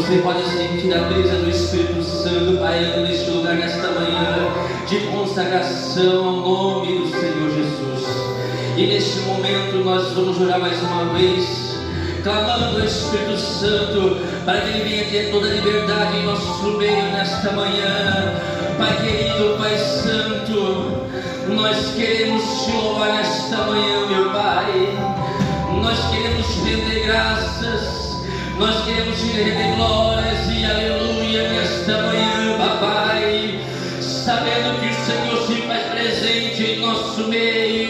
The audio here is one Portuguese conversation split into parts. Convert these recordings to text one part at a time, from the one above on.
Você pode sentir a presença do Espírito Santo pairando neste lugar, nesta manhã de consagração ao nome do Senhor Jesus. E neste momento nós vamos orar mais uma vez, clamando ao Espírito Santo para que Ele venha ter toda a liberdade em nosso meio nesta manhã. Pai querido, Pai Santo, nós queremos te louvar nesta manhã, meu Pai. Nós queremos te render graças, nós queremos te render glórias e aleluia nesta manhã, papai. Sabendo que o Senhor se faz presente em nosso meio.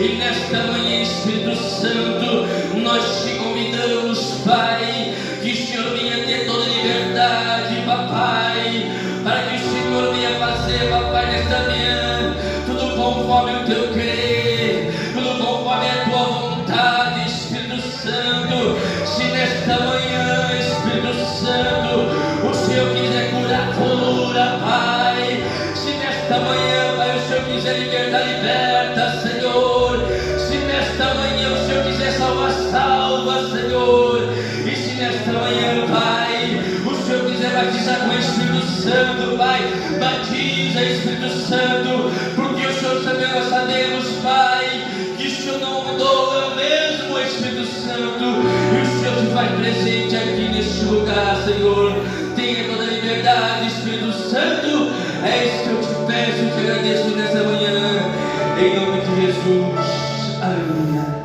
E nesta manhã, Espírito Santo, nós te convidamos, Pai, que o Senhor venha ter toda a liberdade, papai, para que o Senhor venha fazer, papai, nesta manhã, tudo conforme o teu querer, tudo conforme a tua vontade, Espírito Santo. Se nesta manhã, Espírito Santo, o Senhor quiser curar, cura, Pai. Se nesta manhã, Pai, o Senhor quiser libertar, liberta, Senhor. Se nesta manhã o Senhor quiser salvar, salva, Senhor. E se nesta manhã, Pai, o Senhor quiser batizar com o Espírito Santo, Pai, batiza, Espírito Santo, porque o Senhor também nós sabemos, Pai, que o Senhor não mudou, é o mesmo Espírito Santo, e o Senhor se faz presente aqui neste lugar, Senhor. Tenha toda a liberdade, Espírito Santo. É isso que eu te peço e te agradeço nessa manhã, em nome de Jesus. Aleluia.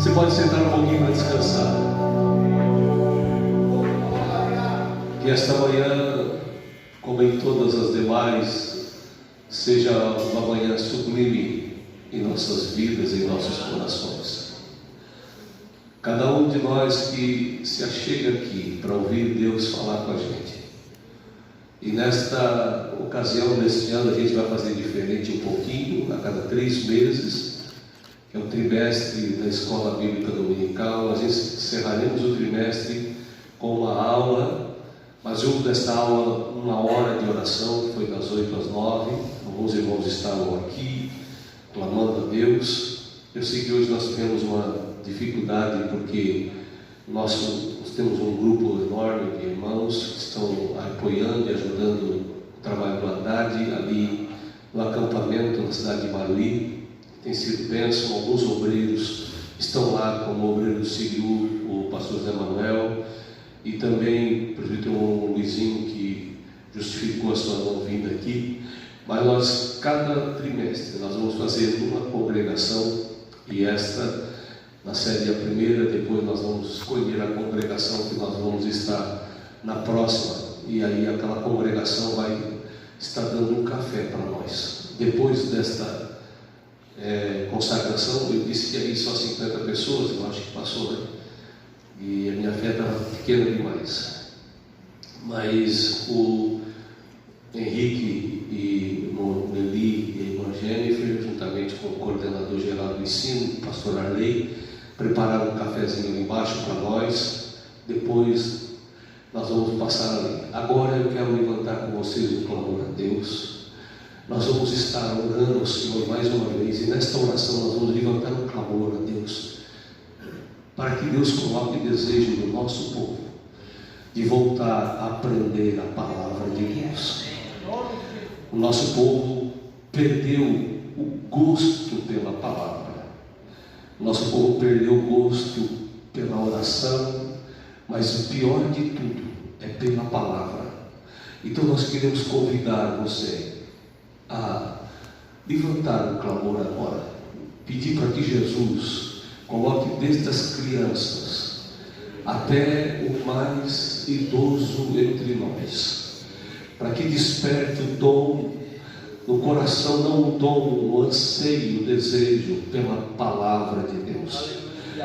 Você pode sentar um pouquinho para descansar. Que esta manhã, como em todas as demais, seja uma manhã sublime em nossas vidas, em nossos corações. Cada um de nós que se achega aqui para ouvir Deus falar com a gente. E nesta ocasião, neste ano, a gente vai fazer diferente um pouquinho, a cada 3 meses, que é o trimestre da Escola Bíblica Dominical. A gente encerraremos o trimestre com uma aula, mas junto desta aula, uma hora de oração, que foi das 8 às 9. Alguns irmãos estavam aqui, clamando a Deus. Eu sei que hoje nós tivemos uma dificuldade, porque nós temos um grupo enorme de irmãos que estão apoiando e ajudando o trabalho do Haddad ali no acampamento na cidade de Marli. Tem sido bênção. Alguns obreiros estão lá, como o obreiro do Siriu, o pastor Zé Manuel, e também o presbítero Luizinho, que justificou a sua não vinda aqui. Mas nós, cada trimestre, nós vamos fazer uma congregação, e esta, na série a primeira, depois nós vamos escolher a congregação que nós vamos estar na próxima, e aí aquela congregação vai estar dando um café para nós. Depois desta consagração, eu disse que aí só 50 pessoas, eu acho que passou, né? E a minha fé estava pequena demais. Mas o Henrique e o Meli e a irmã Jennifer, juntamente com o coordenador geral do ensino, o pastor Arley, prepararam um cafezinho ali embaixo para nós. Depois nós vamos passar ali. Agora eu quero levantar com vocês um clamor a Deus. Nós vamos estar orando ao Senhor mais uma vez, e nesta oração nós vamos levantar um clamor a Deus, para que Deus coloque o desejo do nosso povo de voltar a aprender a palavra de Deus. O nosso povo perdeu o gosto pela palavra. O nosso povo perdeu o gosto pela oração, mas o pior de tudo é pela palavra. Então nós queremos convidar você a levantar um clamor agora, pedir para que Jesus coloque desde as crianças até o mais idoso entre nós, para que desperte o dom no coração, não o dom, o anseio, o desejo pela palavra de Deus.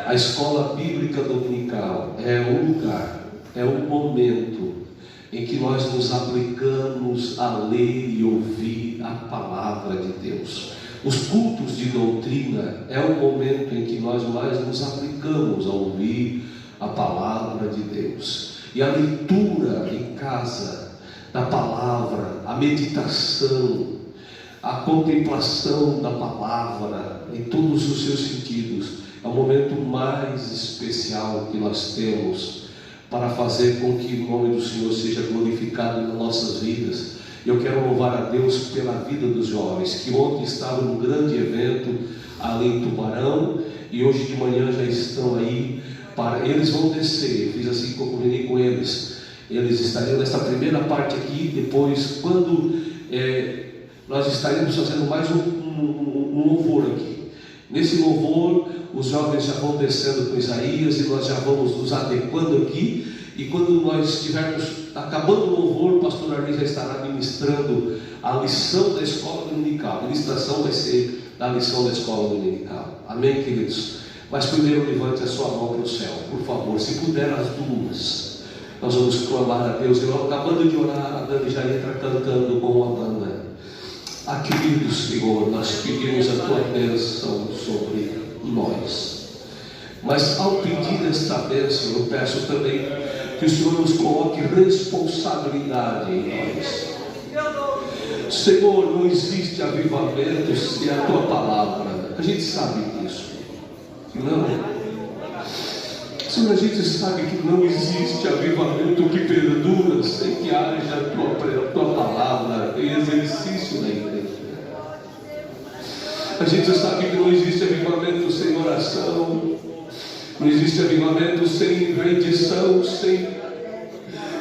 A escola bíblica dominical é o lugar, é o momento em que nós nos aplicamos a ler e ouvir a palavra de Deus. Os cultos de doutrina é o momento em que nós mais nos aplicamos a ouvir a palavra de Deus. E a leitura em casa da palavra, a meditação, a contemplação da palavra em todos os seus sentidos, é o momento mais especial que nós temos para fazer com que o nome do Senhor seja glorificado nas nossas vidas. Eu quero louvar a Deus pela vida dos jovens, que ontem estavam num grande evento ali em Tubarão, e hoje de manhã já estão aí. Eles vão descer, eu fiz assim que eu combinei com eles. Eles estariam nessa primeira parte aqui, depois quando nós estaremos fazendo mais um louvor aqui. Nesse louvor, os jovens já vão descendo com Isaías, e nós já vamos nos adequando aqui. E quando nós estivermos acabando o louvor, o pastor Arley já estará ministrando a lição da escola dominical. A ministração vai ser da lição da escola dominical. Amém, queridos? Mas primeiro levante a sua mão para o céu, por favor. Se puder as duas, nós vamos clamar a Deus. Eu acabando de orar, a Dani já entra cantando com a banda. Querido Senhor, nós pedimos a tua bênção sobre nós. Mas ao pedir esta bênção, eu peço também que o Senhor nos coloque responsabilidade em nós. Senhor, não existe avivamento sem a tua palavra. A gente sabe disso. Não. Senhor, a gente sabe que não existe avivamento que perdura sem que haja a tua palavra em exercício na igreja. A gente sabe que não existe avivamento sem oração. Não existe avivamento sem rendição, sem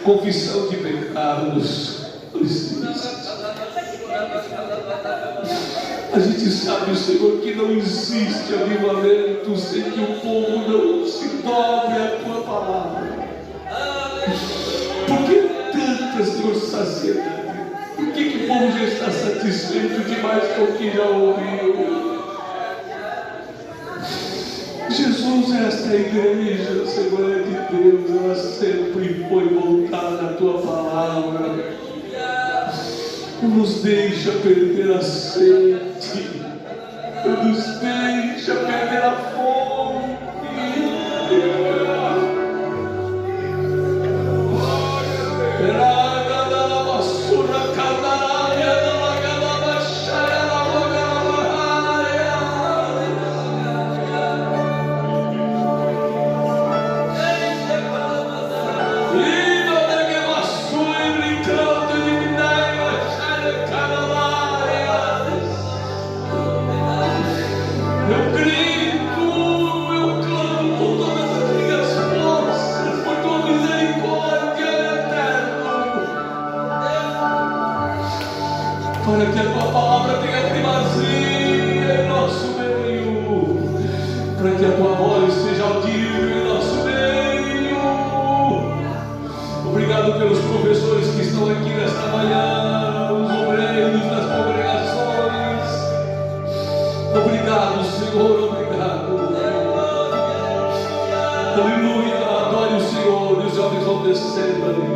confissão de pecados. Não existe. A gente sabe, Senhor, que não existe avivamento sem que o povo não se dobre à tua palavra. Por que tanta, Senhor, saciedade? Por que o povo já está satisfeito demais com o que já ouviu? Jesus, esta igreja, Senhor, é de Deus, ela sempre foi voltada à tua palavra. Não nos deixa perder a sede, não nos deixa perder a fome. Para que a tua palavra tenha primazia em nosso meio, para que a tua voz seja audível em nosso meio. Obrigado pelos professores que estão aqui nesta manhã, os obreiros das congregações. Obrigado, Senhor, obrigado. Aleluia, adore o Senhor, e os jovens vão descendo ali.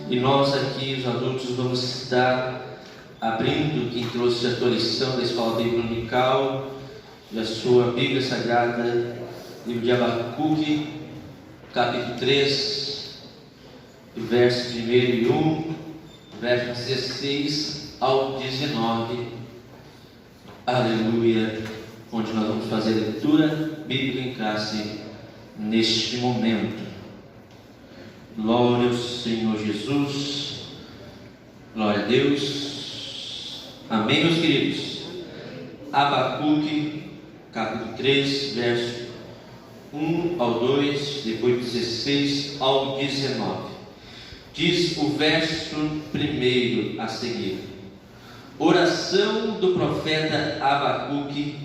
E nós aqui, os adultos, vamos estar abrindo, quem trouxe a tua lição da Escola Bíblica Dominical, da sua Bíblia Sagrada, livro de Abacuque, capítulo 3, verso 1 e 1, verso 16 ao 19. Aleluia, onde nós vamos fazer a leitura bíblica em classe neste momento. Glória ao Senhor Jesus. Glória a Deus. Amém, meus queridos. Abacuque, capítulo 3, verso 1 ao 2, depois 16 ao 19. Diz o verso primeiro a seguir: oração do profeta Abacuque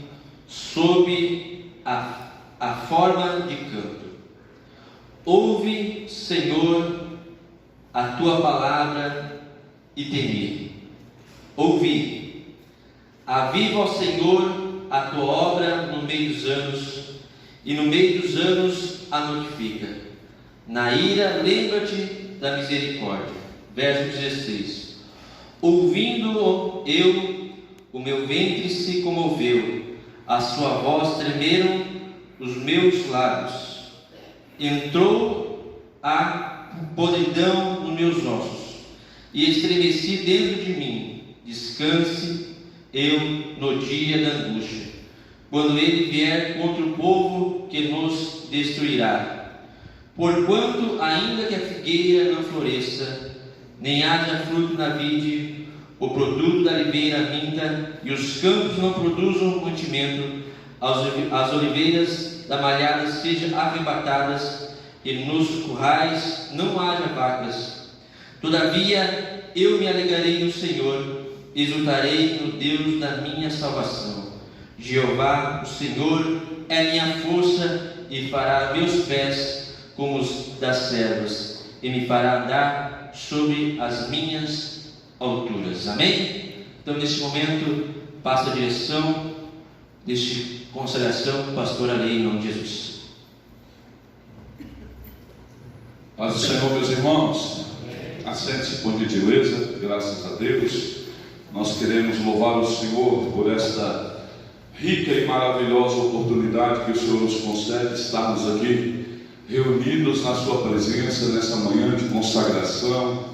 sob a forma de canto. Ouve, Senhor, a tua palavra e temi. Ouvi, aviva, ó Senhor, a tua obra no meio dos anos, e no meio dos anos a notifica. Na ira lembra-te da misericórdia. Verso 16: ouvindo eu, o meu ventre se comoveu, a sua voz tremeram os meus lábios, entrou a podridão nos meus ossos, e estremeci dentro de mim. Descanse eu no dia da angústia, quando ele vier contra o povo que nos destruirá. Porquanto, ainda que a figueira não floresça, nem haja fruto na vide, o produto da oliveira minta, e os campos não produzam mantimento, as oliveiras da malhada sejam arrebatadas, e nos currais não haja vacas. Todavia eu me alegrarei no Senhor, exultarei no Deus da minha salvação. Jeová, o Senhor, é minha força, e fará meus pés como os das servas, e me fará andar sobre as minhas alturas. Amém? Então, neste momento, passo a direção deste consagração, pastor Alei, em nome de Jesus. Paz do Senhor, meus irmãos. Assente-se por gentileza, graças a Deus. Nós queremos louvar o Senhor por esta rica e maravilhosa oportunidade que o Senhor nos concede, estarmos aqui reunidos na sua presença nessa manhã de consagração,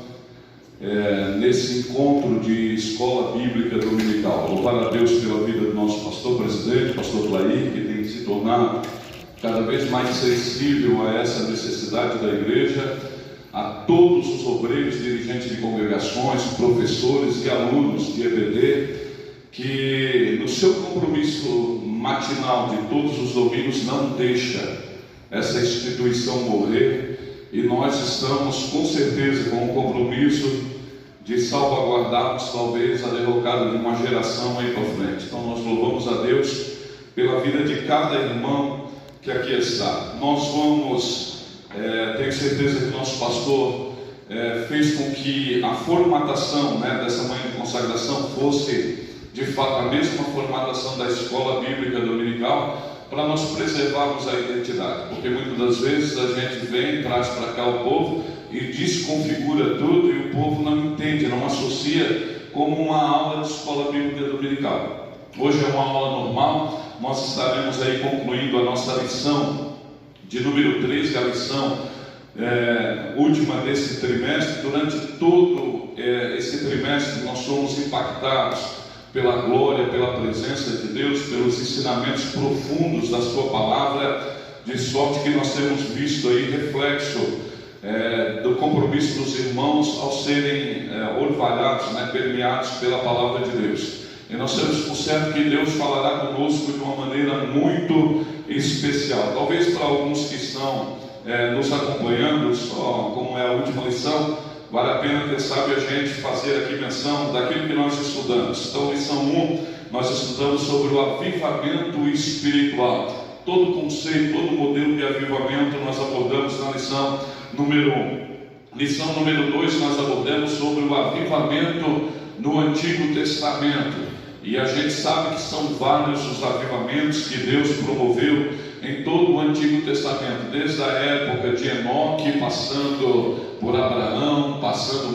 nesse encontro de escola bíblica dominical. Louvar a Deus pela vida do nosso pastor presidente, pastor Clair, que tem se tornado cada vez mais sensível a essa necessidade da igreja, a todos os obreiros, dirigentes de congregações, professores e alunos de EBD, que no seu compromisso matinal de todos os domingos não deixa essa instituição morrer, e nós estamos com certeza com o compromisso de salvaguardarmos talvez a derrocada de uma geração aí para frente. Então nós louvamos a Deus pela vida de cada irmão que aqui está. Nós vamos, tenho certeza que nosso pastor fez com que a formatação dessa manhã de consagração fosse de fato a mesma formatação da escola bíblica dominical, para nós preservarmos a identidade, porque muitas das vezes a gente vem, traz para cá o povo e desconfigura tudo, e o povo não entende, não associa como uma aula de escola bíblica dominical. Hoje é uma aula normal, nós estaremos aí concluindo a nossa lição de número 3, a lição última desse trimestre. Durante todo esse trimestre nós somos impactados pela glória, pela presença de Deus, pelos ensinamentos profundos da sua palavra, de sorte que nós temos visto aí reflexo do compromisso dos irmãos ao serem orvalhados, permeados pela palavra de Deus. E nós temos por certo que Deus falará conosco de uma maneira muito especial. Talvez para alguns que estão nos acompanhando, só como é a última lição, vale a pena, quem sabe, a gente fazer aqui menção daquilo que nós estudamos. Então, lição 1, nós estudamos sobre o avivamento espiritual. Todo o conceito, todo o modelo de avivamento nós abordamos na lição número 1. Lição número 2, nós abordamos sobre o avivamento no Antigo Testamento. E a gente sabe que são vários os avivamentos que Deus promoveu em todo o Antigo Testamento, desde a época de Enoque, passando por Abraão, passando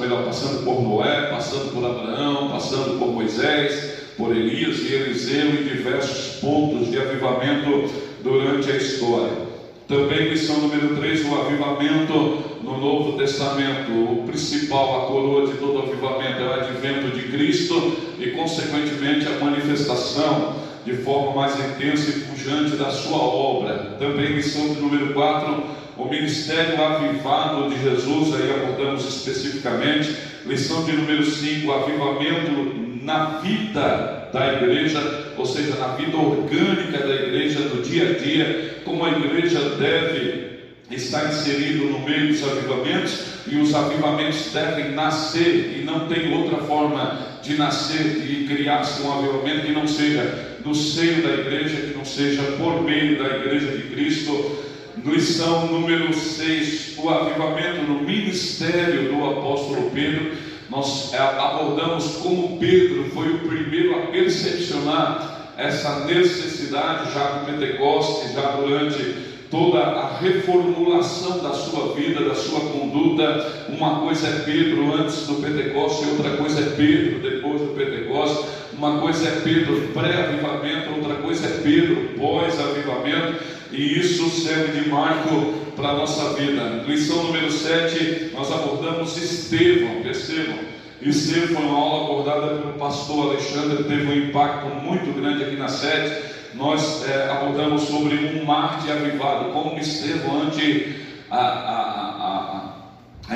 por Noé, passando por Abraão, passando por Moisés, por Elias e Eliseu, e diversos pontos de avivamento durante a história. Também lição número 3, o avivamento no Novo Testamento. O principal, a coroa de todo avivamento é o advento de Cristo e, consequentemente, a manifestação de forma mais intensa e pujante da sua obra. Também lição de número 4, o ministério avivado de Jesus. Aí abordamos especificamente Lição de número 5, avivamento na vida da igreja, ou seja, na vida orgânica da igreja, no dia a dia, como a igreja deve estar inserido no meio dos avivamentos, e os avivamentos devem nascer, e não tem outra forma de nascer, de criar-se um avivamento que não seja no seio da igreja, que não seja por meio da igreja de Cristo. Lição número 6, o avivamento no ministério do apóstolo Pedro. Nós abordamos como Pedro foi o primeiro a percepcionar essa necessidade já no Pentecostes, já durante toda a reformulação da sua vida, da sua conduta. Uma coisa é Pedro antes do Pentecostes, outra coisa é Pedro depois do Pentecostes. Uma coisa é Pedro pré-avivamento, outra coisa é Pedro pós-avivamento, e isso serve de marco para a nossa vida. Lição número 7, nós abordamos Estevão. Percebam, Estevão foi uma aula abordada pelo pastor Alexandre, teve um impacto muito grande aqui na sede. Nós abordamos sobre um mártir avivado, como Estevão, ante a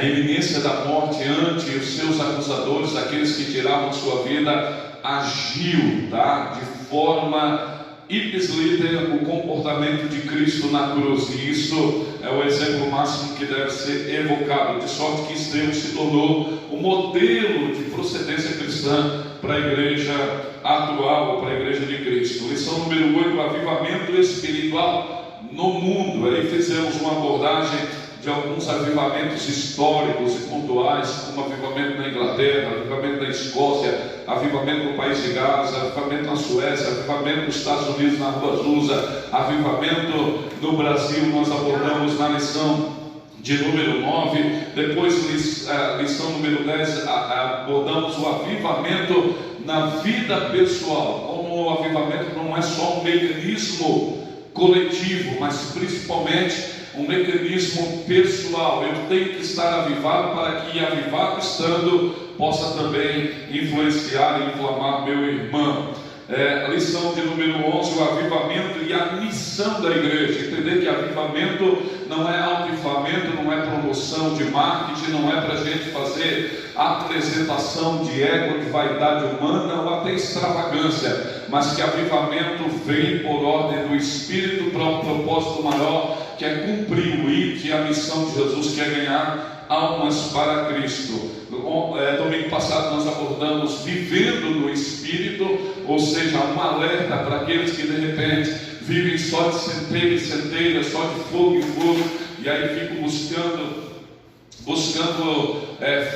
iminência da morte, ante os seus acusadores, aqueles que tiravam sua vida, agiu, de forma ipsis-liter o comportamento de Cristo na cruz, e isso é o exemplo máximo que deve ser evocado, de sorte que Estevão se tornou o modelo de procedência cristã para a igreja atual, para a igreja de Cristo. Lição número 8, o avivamento espiritual no mundo. Aí fizemos uma abordagem de alguns avivamentos históricos e pontuais, como avivamento na Inglaterra, avivamento na Escócia, avivamento no país de Gaza, avivamento na Suécia, avivamento nos Estados Unidos, na Rua Azusa, avivamento no Brasil. Nós abordamos na lição de número 9, depois lição número 10, abordamos o avivamento na vida pessoal, como o avivamento não é só um mecanismo coletivo, mas principalmente um mecanismo pessoal. Eu tenho que estar avivado para que, avivado estando, possa também influenciar e inflamar meu irmão. Lição de número 11, o avivamento e a missão da igreja. Entender que avivamento não é autoinflamento, não é promoção de marketing, não é para a gente fazer apresentação de ego, de vaidade humana ou até extravagância, mas que avivamento vem por ordem do Espírito para um propósito maior, que é cumprir o ID, a missão de Jesus, que é ganhar almas para Cristo. Domingo passado nós abordamos vivendo no Espírito, ou seja, um alerta para aqueles que de repente vivem só de centelha em centelha, só de fogo em fogo, e aí ficam buscando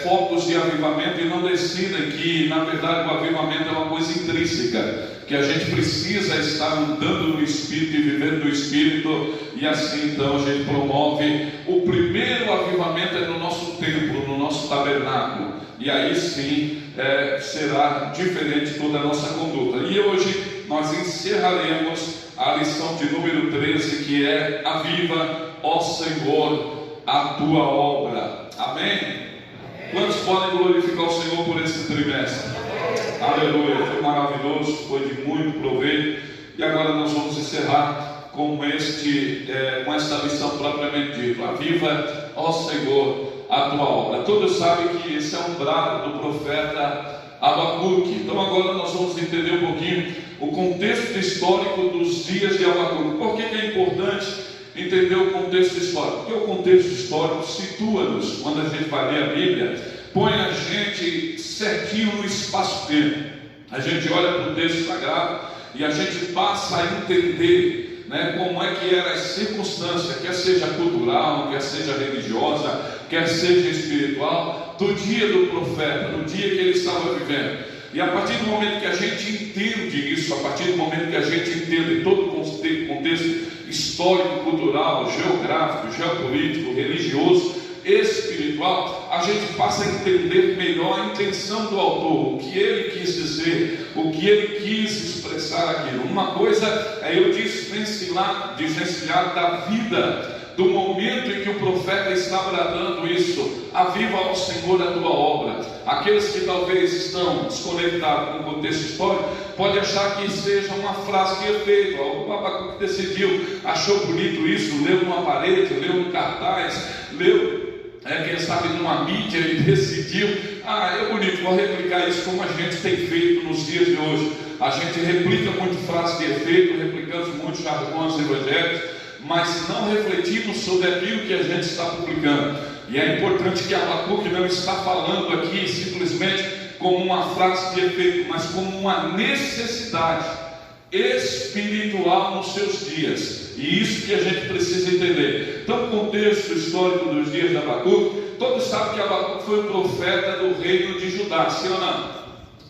focos de avivamento e não decidem que na verdade o avivamento é uma coisa intrínseca, que a gente precisa estar andando no Espírito e vivendo no Espírito, e assim então a gente promove. O primeiro avivamento é no nosso templo, no nosso tabernáculo, e aí sim será diferente toda a nossa conduta. E hoje nós encerraremos a lição de número 13, que é: aviva, ó Senhor, a tua obra. Amém? Quantos podem glorificar o Senhor por esse trimestre? Aleluia, foi maravilhoso, foi de muito proveito. E agora nós vamos encerrar com esta lição propriamente dita: aviva, ó Senhor, a tua obra. Todos sabem que esse é um brado do profeta Abacuque. Então agora nós vamos entender um pouquinho o contexto histórico dos dias de Abacuque. Por que é importante entender o contexto histórico? Porque o contexto histórico situa-nos, quando a gente vai ler a Bíblia, põe a gente certinho no espaço-tempo. A gente olha para o texto sagrado e a gente passa a entender como é que era a circunstância, quer seja cultural, quer seja religiosa, quer seja espiritual, do dia do profeta, no dia que ele estava vivendo. E a partir do momento que a gente entende isso, a partir do momento que a gente entende todo o contexto histórico, cultural, geográfico, geopolítico, religioso, espiritual, a gente passa a entender melhor a intenção do autor, o que ele quis dizer, o que ele quis expressar aquilo. Uma coisa é eu desvencilhar da vida, do momento em que o profeta está bradando isso: aviva ao Senhor a tua obra. Aqueles que talvez estão desconectados com o contexto histórico pode achar que seja uma frase de efeito. O Abacuque decidiu, achou bonito isso, leu numa parede, leu no cartaz, leu quem sabe numa mídia, e decidiu é bonito, vou replicar isso como a gente tem feito nos dias de hoje. A gente replica muito frases de efeito, replicamos muitos jargões evangélicos, mas não refletimos sobre aquilo que a gente está publicando. E é importante que Abacuque não está falando aqui simplesmente como uma frase de efeito, mas como uma necessidade espiritual nos seus dias. E isso que a gente precisa entender. Então, o contexto histórico dos dias de Abacuque, todos sabem que Abacuque foi o profeta do reino de Judá, sim ou não?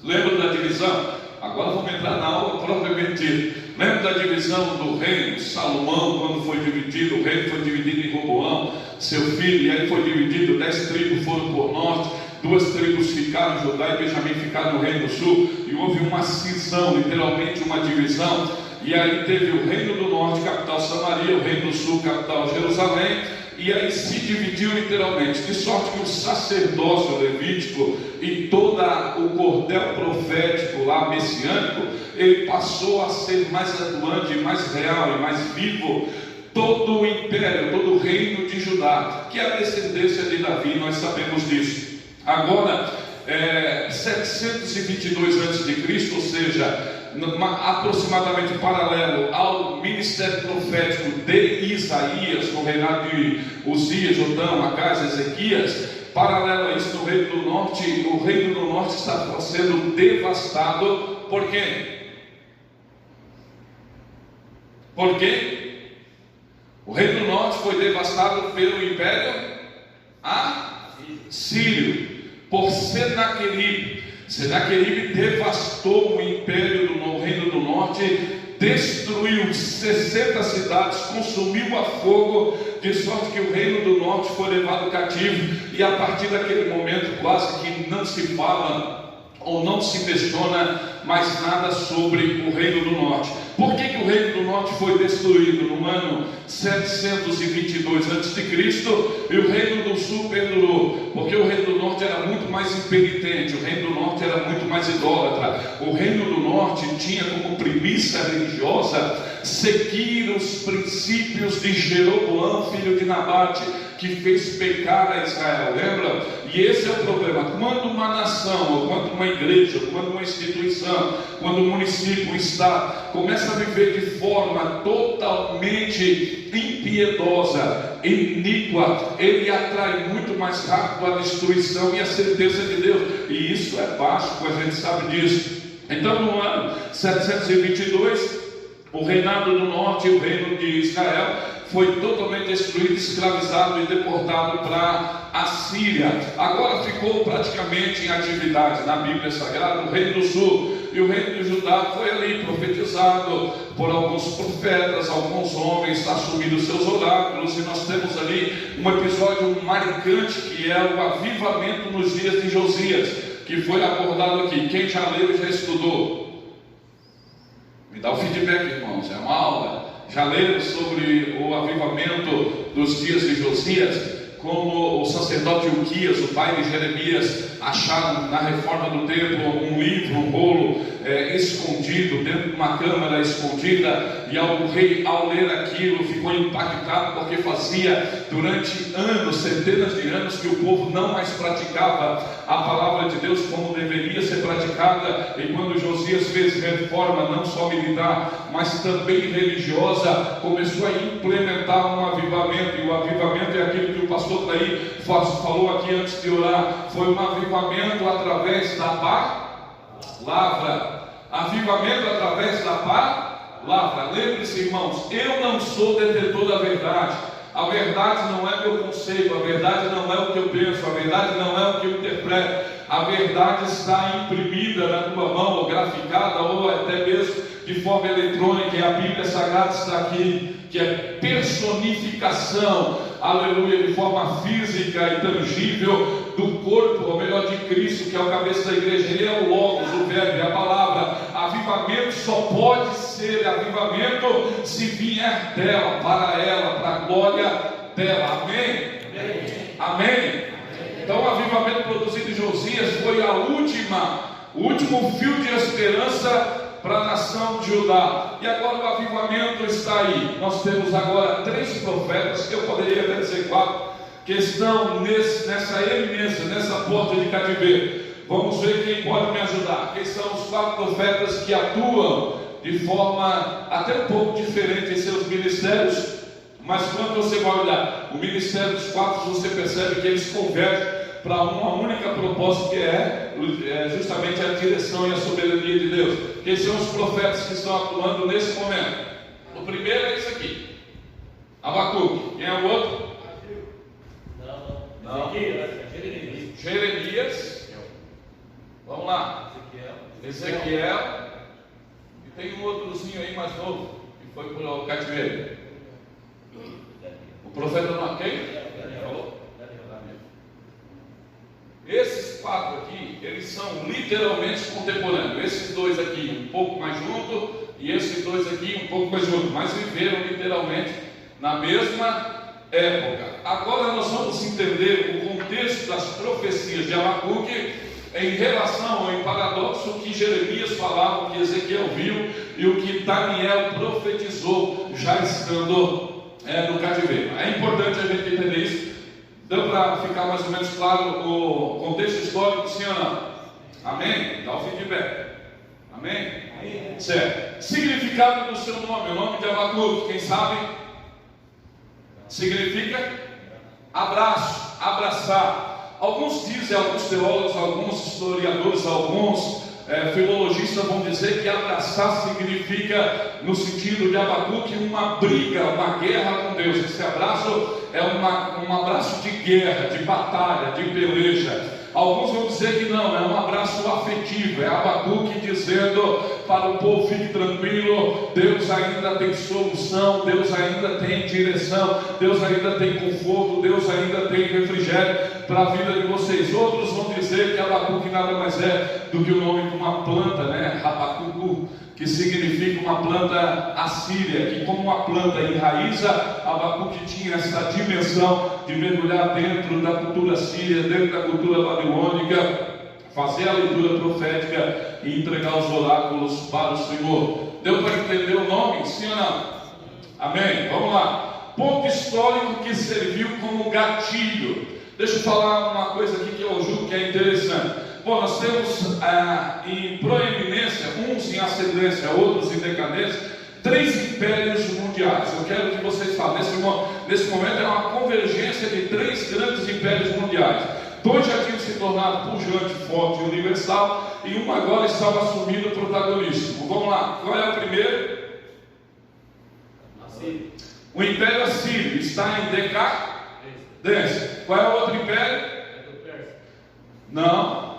Lembra da divisão? Agora vamos entrar na aula propriamente dita. Lembra da divisão do reino? Salomão, quando foi dividido, o reino foi dividido em Roboão, seu filho, e aí foi dividido, 10 tribos foram por norte, 2 tribos ficaram, Judá e Benjamim ficaram no reino do sul, e houve uma cisão, literalmente uma divisão, e aí teve o reino do norte, capital Samaria, o reino do sul, capital Jerusalém, e aí se dividiu literalmente, de sorte que o sacerdócio levítico e todo o cordel profético lá messiânico, ele passou a ser mais atuante, mais real e mais vivo. Todo o império, todo o reino de Judá, que é a descendência de Davi, nós sabemos disso. Agora, 722 a.C., ou seja, aproximadamente paralelo ao ministério profético de Isaías, no reinado de Uzias, Jotão, Acás, Ezequias, paralelo a isso no reino do norte, o reino do norte está sendo devastado. Por quê? Por quê? O reino do norte foi devastado pelo império assírio, por Senaqueribe. Senaqueribe devastou o império do reino do norte, destruiu 60 cidades, consumiu a fogo, de sorte que o reino do norte foi levado cativo, e a partir daquele momento quase que não se fala ou não se questiona mais nada sobre o reino do norte. Por que o reino do norte foi destruído no ano 722 a.C. e o reino do sul perdurou? Porque o reino do norte era muito mais impenitente, o reino do norte era muito mais idólatra. O reino do norte tinha como premissa religiosa seguir os princípios de Jeroboão, filho de Nabate, que fez pecar a Israel, lembra? E esse é o problema. Quando uma nação, ou quando uma igreja, ou quando uma instituição, quando um município, um estado, começa a viver de forma totalmente impiedosa, iníqua, ele atrai muito mais rápido a destruição e a certeza de Deus. E isso é básico, a gente sabe disso. Então, no ano 722, o reinado do norte e o reino de Israel foi totalmente destruído, escravizado e deportado para a Síria. Agora ficou praticamente em atividade na Bíblia Sagrada o reino do sul, e o reino de Judá foi ali profetizado por alguns profetas, alguns homens assumindo seus oráculos, e nós temos ali um episódio marcante que é o avivamento nos dias de Josias, que foi abordado aqui. Quem já leu e já estudou? Me dá o feedback, irmãos, é uma aula. Já leram sobre o avivamento dos dias de Josias? Como o sacerdote Ilquias, o pai de Jeremias, acharam na reforma do templo um livro, um rolo escondido dentro de uma câmara escondida, e o rei, ao ler aquilo, ficou impactado, porque fazia durante anos, centenas de anos, que o povo não mais praticava a palavra de Deus como deveria ser praticada. E quando Josias fez reforma, não só militar, mas também religiosa, começou a implementar um avivamento. E o avivamento é aquilo que o pastor daí falou aqui antes de orar. Foi um avivamento através da palavra. Avivamento através da palavra. Lembre-se, irmãos, eu não sou detentor da verdade. A verdade não é meu conceito, a verdade não é o que eu penso, a verdade não é o que eu interpreto. A verdade está imprimida na tua mão, ou graficada, ou até mesmo de forma eletrônica, e a Bíblia Sagrada está aqui, que é personificação, aleluia, de forma física e tangível do corpo, ou melhor, de Cristo, que é o cabeça da igreja. Ele é o Logos, o Verbo, é a palavra. Avivamento só pode ser avivamento se vier dela, para ela, para a glória dela. Amém? Amém? Então, o avivamento produzido em Josias foi o último fio de esperança para a nação de Judá. E agora o avivamento está aí. Nós temos agora 3 profetas, eu poderia até dizer 4, que estão nessa eminência, nessa porta de cativeiro. Vamos ver quem pode me ajudar. Quem são os 4 profetas que atuam de forma até um pouco diferente em seus ministérios, mas quando você vai olhar o ministério dos 4, você percebe que eles convergem para uma única propósito, que é justamente a direção e a soberania de Deus. Quem são os profetas que estão atuando nesse momento? O primeiro é esse aqui, Abacuque. Quem é o outro? Não. Jeremias. Vamos lá. Ezequiel. E tem um outrozinho aí mais novo, que foi para o cativeiro. O profeta não quem? Falou? Esses 4 aqui, eles são literalmente contemporâneos. Esses 2 aqui um pouco mais junto, e esses 2 aqui um pouco mais junto, mas viveram literalmente na mesma época. Agora nós vamos entender o contexto das profecias de Abacuque em relação ao paradoxo que Jeremias falava, o que Ezequiel viu e o que Daniel profetizou já estando no cativeiro. É importante a gente entender isso. Deu para ficar mais ou menos claro o contexto histórico, sim ou não? Amém? Dá o feedback. Amém? Certo. Significado do seu nome, o nome de Abacuque, quem sabe? Significa abraço, abraçar. Alguns dizem, alguns teólogos, alguns historiadores, alguns filologistas vão dizer que abraçar significa, no sentido de Abacuque, uma briga, uma guerra com Deus. Esse abraço é um abraço de guerra, de batalha, de peleja. Alguns vão dizer que não, é um abraço afetivo, é Abacuque dizendo para o povo: fique tranquilo, Deus ainda tem solução, Deus ainda tem direção, Deus ainda tem conforto, Deus ainda tem refrigério para a vida de vocês. Outros vão dizer que Abacuque nada mais é do que o nome de uma planta, né? Habacucu, que significa uma planta assíria, que como uma planta enraiza, Abacuque tinha essa dimensão de mergulhar dentro da cultura síria, dentro da cultura babilônica, fazer a leitura profética e entregar os oráculos para o Senhor. Deu para entender o nome? Sim ou não? Amém? Vamos lá. Ponto histórico que serviu como gatilho. Deixa eu falar uma coisa aqui que eu julgo que é interessante. Bom, nós temos em proeminência, uns em ascendência, outros em decadência, 3 impérios mundiais. Eu quero que vocês falem, nesse momento é uma convergência de 3 grandes impérios mundiais. 2 já tinham se tornado pujante, forte e universal, e um agora estava assumindo o protagonismo. Vamos lá, qual é o primeiro? Assírio. O Império Assírio está em decadência. Qual é o outro império? Não.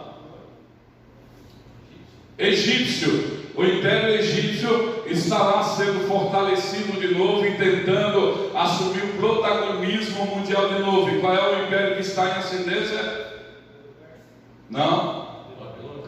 Egípcio. O Império Egípcio está lá sendo fortalecido de novo e tentando assumir o protagonismo mundial de novo. E qual é o império que está em ascendência? Não.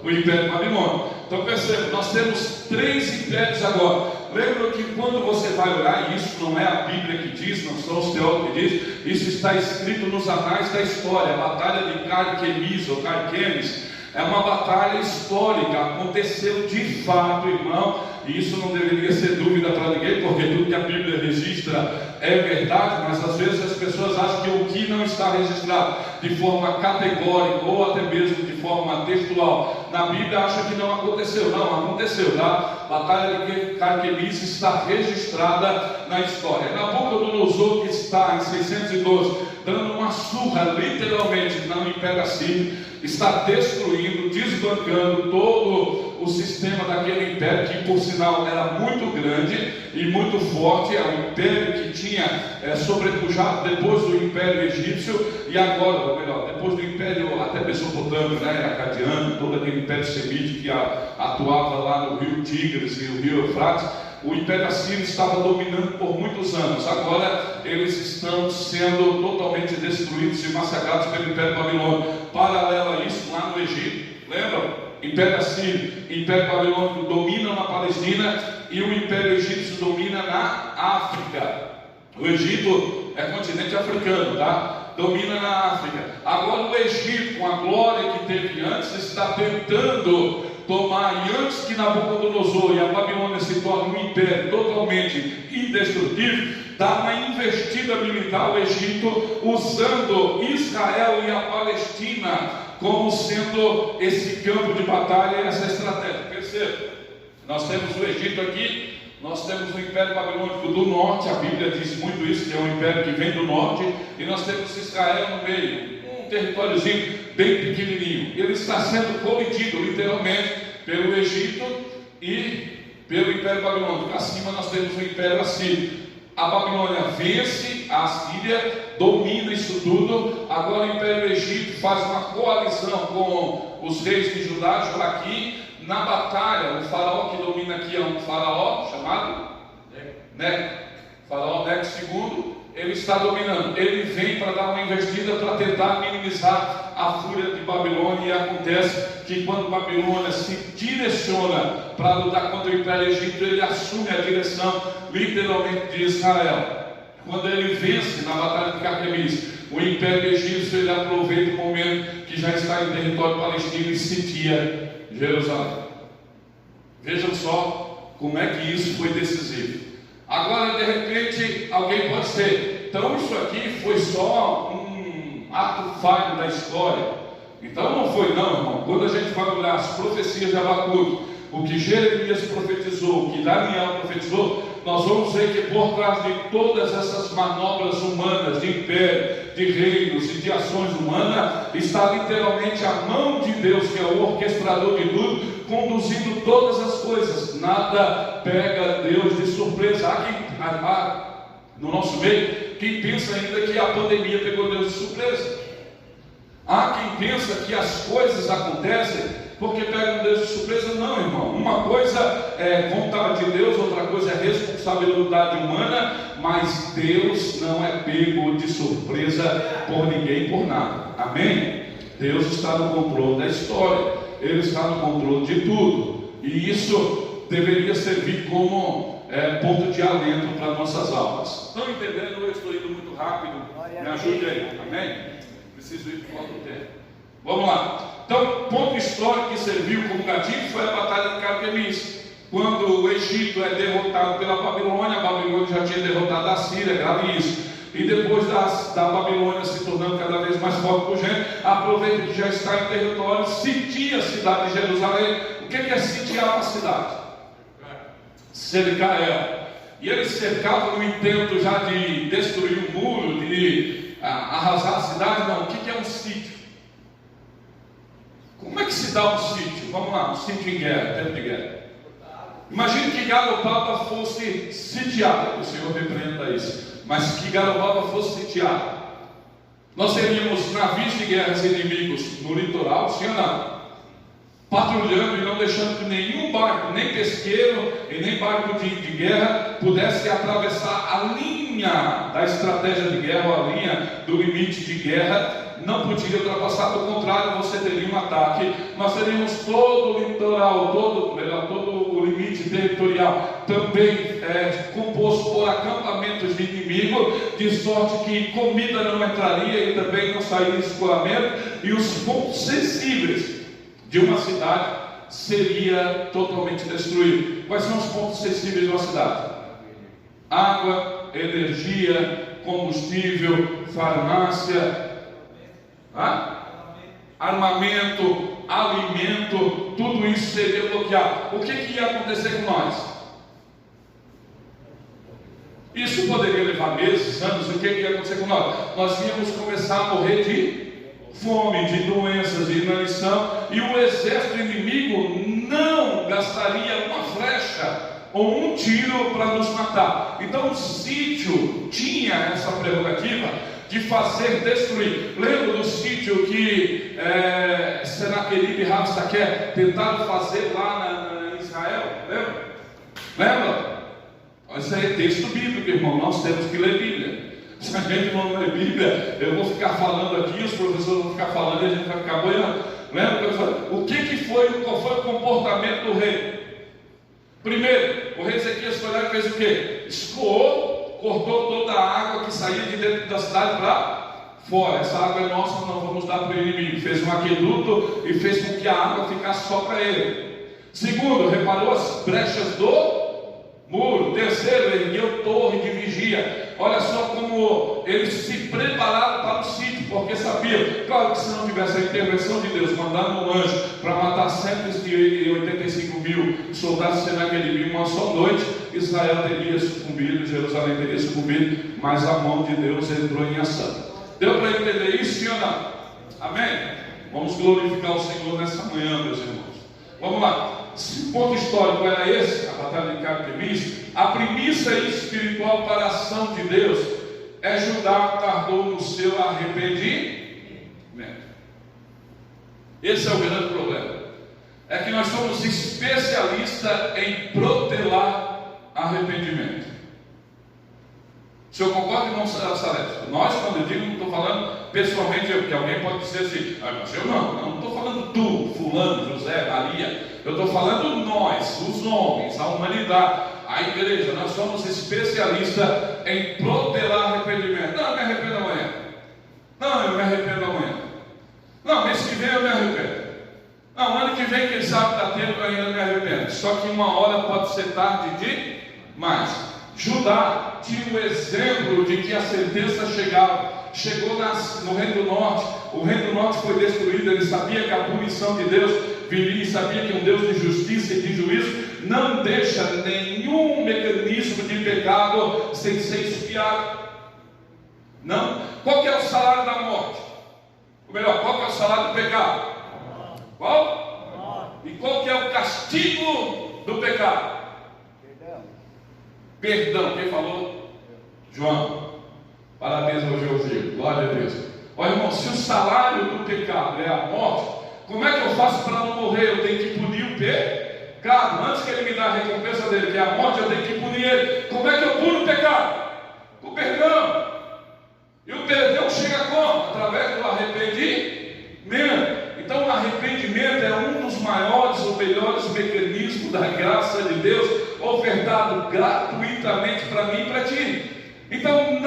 O Império Babilônico. Então perceba, nós temos 3 impérios agora. Lembra que quando você vai olhar, isso não é a Bíblia que diz, não são os teólogos que dizem, isso está escrito nos anais da história. A batalha de Carquemis ou Carquemes é uma batalha histórica, aconteceu de fato, irmão, e isso não deveria ser dúvida para ninguém, porque tudo que a Bíblia registra é verdade, mas às vezes as pessoas acham que o que não está registrado de forma categórica ou até mesmo de forma textual na Bíblia acha que não aconteceu. Não, aconteceu, tá? A batalha de Carquemis está registrada na história. Nabucodonosor, que está em 612 dando uma surra literalmente no Império Assírio, está destruindo, desbancando todo o sistema daquele império, que por sinal era muito grande e muito forte. É um império que tinha sobrepujado depois do Império Egípcio e agora, ou melhor, depois do Império até Mesopotâmico, né, acadiano, todo aquele Império Semítico que atuava lá no rio Tigres e o rio Eufrates. O Império Assírio estava dominando por muitos anos. Agora eles estão sendo totalmente destruídos e massacrados pelo Império Babilônico. Paralelo a isso, lá no Egito, lembram? Império Assírio, Império Babilônico dominam na Palestina e o Império Egípcio domina na África. O Egito é continente africano, tá? Domina na África. Agora o Egito, com a glória que teve antes, está tentando tomar, e antes que Nabucodonosor e a Babilônia se tornem um império totalmente indestrutível, dá uma investida militar ao Egito, usando Israel e a Palestina como sendo esse campo de batalha e essa estratégia. Perceba, nós temos o Egito aqui, nós temos o Império Babilônico do Norte, a Bíblia diz muito isso, que é um império que vem do Norte, e nós temos Israel no meio, um territóriozinho bem pequenininho. Ele está sendo colidido literalmente pelo Egito e pelo Império Babilônico. Acima nós temos o Império Assírio. A Babilônia vence a Assíria, domina isso tudo. Agora o Império Egito faz uma coalizão com os reis de Judá, Joaquim. Na batalha, o faraó que domina aqui é um faraó chamado Neco. Faraó Neco II, ele está dominando. Ele vem para dar uma investida para tentar minimizar a fúria de Babilônia. E acontece que quando Babilônia se direciona para lutar contra o Império Egito, ele assume a direção literalmente de Israel. Quando ele vence na batalha de Carquemis, o Império Egípcio, ele aproveita o momento que já está em território palestino e sitia Jerusalém. Vejam só como é que isso foi decisivo. Agora, de repente, alguém pode dizer: então isso aqui foi só um ato falho da história. Então não foi não, irmão. Quando a gente vai olhar as profecias de Abacuque, o que Jeremias profetizou, o que Daniel profetizou, nós vamos ver que por trás de todas essas manobras humanas, de império, de reinos e de ações humanas, está literalmente a mão de Deus, que é o orquestrador de tudo, conduzindo todas as coisas. Nada pega Deus de surpresa. Há no nosso meio quem pensa ainda que a pandemia pegou Deus de surpresa. Há quem pensa que as coisas acontecem porque pegam Deus de surpresa. Não, irmão. Uma coisa é vontade de Deus, outra coisa é responsabilidade humana, mas Deus não é pego de surpresa por ninguém, por nada. Amém? Deus está no controle da história, Ele está no controle de tudo, e isso deveria servir como ponto de alento para nossas almas. Estão entendendo? Eu estou indo muito rápido, me ajude aí. Amém? Preciso ir por outro tempo. Vamos lá. Então, ponto histórico que serviu como gatilho foi a batalha de Carquemis, quando o Egito é derrotado pela Babilônia. A Babilônia já tinha derrotado a Síria, grave isso. E depois da Babilônia se tornando cada vez mais forte por gente, aproveita que já está em território, sitia a cidade de Jerusalém. O que é sitiar uma cidade? Cercar ela. E eles cercavam no intento já de destruir o muro, de arrasar a cidade. Não, o que é um sítio? Como é que se dá um sítio? Vamos lá, um sítio em guerra, tempo de guerra. Imagine que Garopaba fosse sitiada, o Senhor repreenda isso, mas que Garopaba fosse sitiada. Nós teríamos navios de guerras inimigos no litoral, sim ou não? Patrulhando e não deixando que nenhum barco, nem pesqueiro e nem barco de guerra pudesse atravessar a linha da estratégia de guerra, ou a linha do limite de guerra. Não podia ultrapassar, pelo contrário, você teria um ataque. Nós teríamos todo o litoral, todo o limite territorial também composto por acampamentos de inimigo, de sorte que comida não entraria e também não sairia escoamento, e os pontos sensíveis de uma cidade seria totalmente destruído. Quais são os pontos sensíveis de uma cidade? Água, energia, combustível, farmácia, armamento, alimento, tudo isso seria bloqueado. O que ia acontecer com nós? Isso poderia levar meses, anos. O que ia acontecer com nós? Nós íamos começar a morrer de fome, de doenças, de inanição, e o exército inimigo não gastaria uma flecha ou um tiro para nos matar. Então o sítio tinha essa prerrogativa de fazer destruir. Lembra do sítio que Senaqueribe e Rabsaque tentaram fazer lá em Israel? Lembra? Isso aí é texto bíblico, irmão. Nós temos que ler Bíblia. Se a gente não lê Bíblia, eu vou ficar falando aqui, os professores vão ficar falando e a gente vai ficar boiando. Lembra que eu falei? Qual foi o comportamento do rei? Primeiro, o rei Ezequias foi lá e fez o quê? Escoou, cortou toda a água que saía de dentro da cidade para fora. Essa água é nossa, nós vamos dar para o inimigo. Fez um aqueduto e fez com que a água ficasse só para ele. Segundo, reparou as brechas do muro. Terceiro, ergueu torre de vigia. Olha só como eles se prepararam para o sítio, porque sabiam, claro que se não tivesse a intervenção de Deus, mandando um anjo para matar 185 mil soldados naquele uma só noite, Israel teria sucumbido, Jerusalém teria sucumbido, mas a mão de Deus entrou em ação. Deu para entender isso, sim ou não? Amém? Vamos glorificar o Senhor nessa manhã, meus irmãos. Vamos lá. Se o ponto histórico era esse, a batalha de Carquemis, a premissa espiritual para a ação de Deus é Judá tardou no seu arrependimento. Esse é o grande problema. É que nós somos especialistas em protelar arrependimento. O senhor concorda, irmão Salete? Nós, quando eu digo, não estou falando pessoalmente, porque alguém pode dizer assim, mas eu não estou falando tu, fulano, José, Maria. Eu estou falando nós, os homens, a humanidade, a igreja. Nós somos especialistas em protelar arrependimento. Não, eu me arrependo amanhã. Não, eu me arrependo amanhã. Não, mês que vem eu me arrependo. Não, ano que vem, quem sabe dá tempo, eu ainda me arrependo. Só que uma hora pode ser tarde demais. Judá tinha o exemplo de que a sentença chegou no Reino do Norte. O Reino do Norte foi destruído. Ele sabia que a punição de Deus viria, e sabia que um Deus de justiça e de juízo não deixa nenhum mecanismo de pecado sem ser espiado. Não. Qual que é o salário da morte? Ou melhor, qual que é o salário do pecado? Qual? E qual que é o castigo do pecado? Perdão. Quem falou? João. Parabéns ao Georgio. Glória a Deus. Olha, irmão, se o salário do pecado é a morte, como é que eu faço para não morrer? Eu tenho que punir o pecado. Antes que ele me dê a recompensa dele, que é a morte, eu tenho que punir ele. Como é que eu puno o pecado? Com o perdão. E o perdão chega como? Através do arrependimento. Então o arrependimento é um dos maiores ou melhores mecanismos da graça de Deus, ofertado gratuitamente para mim e para ti. Então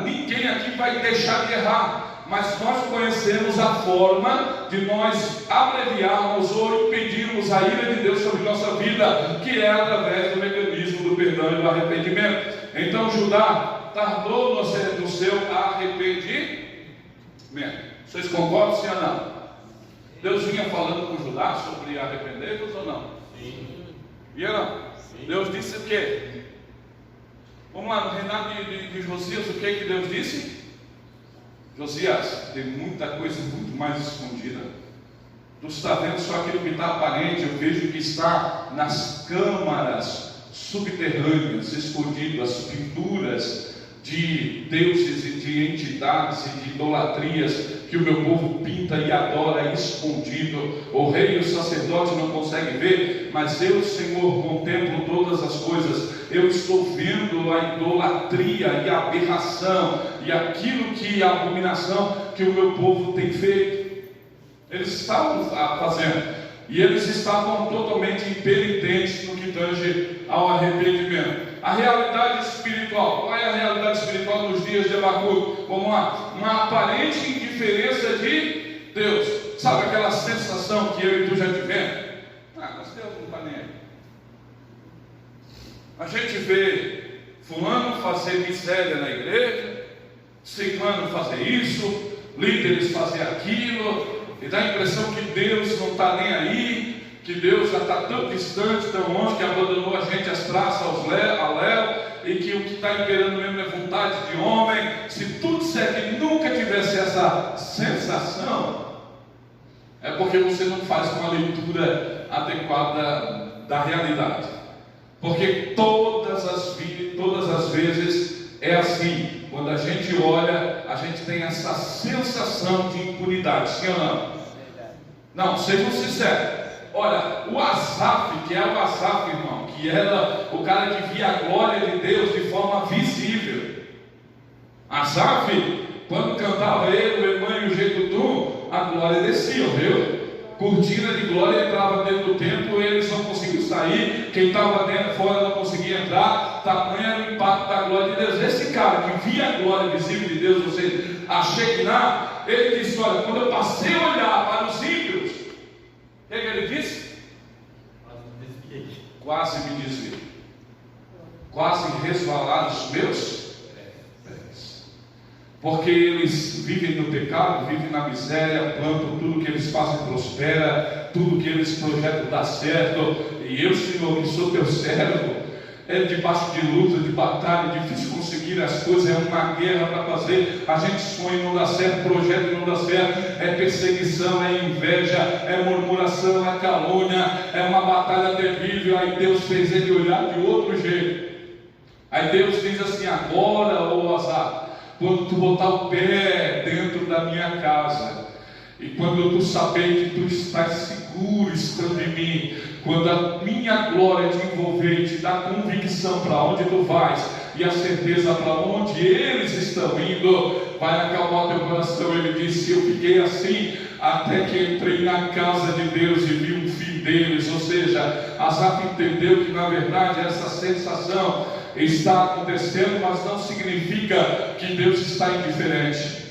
ninguém aqui vai deixar de errar, mas nós conhecemos a forma de nós abreviarmos ou impedirmos a ira de Deus sobre nossa vida, que é através do mecanismo do perdão e do arrependimento. Então Judá tardou no seu arrependimento. Vocês concordam, sim ou não? Deus vinha falando com Judá sobre arrepender-vos ou não? Sim. E não? Sim. Deus disse o quê? Vamos lá, no reinado de Josias, o que Deus disse? Josias, tem muita coisa muito mais escondida. Tu está vendo só aquilo que está aparente, eu vejo que está nas câmaras subterrâneas, escondido, as pinturas de deuses e de entidades e de idolatrias que o meu povo pinta e adora escondido. O rei e o sacerdote não conseguem ver, mas eu, Senhor, contemplo todas as coisas. Eu estou vendo a idolatria e a aberração e aquilo que a abominação que o meu povo tem feito. Eles estavam fazendo, e eles estavam totalmente impenitentes no que tange ao arrependimento. A realidade espiritual, qual é a realidade espiritual nos dias de Abacuque? Vamos lá, uma aparente indiferença de Deus. Sabe aquela sensação que eu e tu já tivemos? Mas Deus não está nem aí. A gente vê fulano fazer miséria na igreja, ciclano fazer isso, líderes fazer aquilo, e dá a impressão que Deus não está nem aí, que Deus já está tão distante, tão longe, que abandonou a gente às traças, ao léu, e que o que está imperando mesmo é vontade de homem. Se tu disser que nunca tivesse essa sensação, é porque você não faz uma leitura adequada da realidade. Porque todas as vezes é assim. Quando a gente olha, a gente tem essa sensação de impunidade, sim ou não? Não, sejam sinceros. Olha, o Asaf, que é o Asaf, irmão, que era o cara que via a glória de Deus de forma visível. Asaf, quando cantava ele, o Emã e o Jedutum, a glória descia, viu? Cortina de glória entrava dentro do templo, eles não conseguiam sair, quem estava dentro fora não conseguia entrar, tamanho era o impacto da glória de Deus. Esse cara que via a glória visível de Deus, ou seja, a Shekinah, ele disse: olha, quando eu passei a olhar para os ímpios, o que ele disse? quase me desviei, quase resvalar dos meus pés, porque eles vivem no pecado, vivem na miséria, plantam tudo que eles fazem prospera, tudo que eles projetam dá certo, e eu, Senhor, que sou teu servo, é debaixo de luta, de batalha, difícil conseguir as coisas, é uma guerra para fazer, a gente sonha e não dá certo, projeto e não dá certo, é perseguição, é inveja, é murmuração, é calúnia, é uma batalha terrível. Aí Deus fez ele olhar de outro jeito. Aí Deus diz assim: agora, ô Azar, quando tu botar o pé dentro da minha casa, e quando tu saber que tu estás seguro estando em mim, quando a minha glória te envolver e te dar convicção para onde tu vais, e a certeza para onde eles estão indo, vai acalmar teu coração. Ele disse: eu fiquei assim até que entrei na casa de Deus e vi o fim deles. Ou seja, Asaf entendeu que na verdade essa sensação está acontecendo, mas não significa que Deus está indiferente,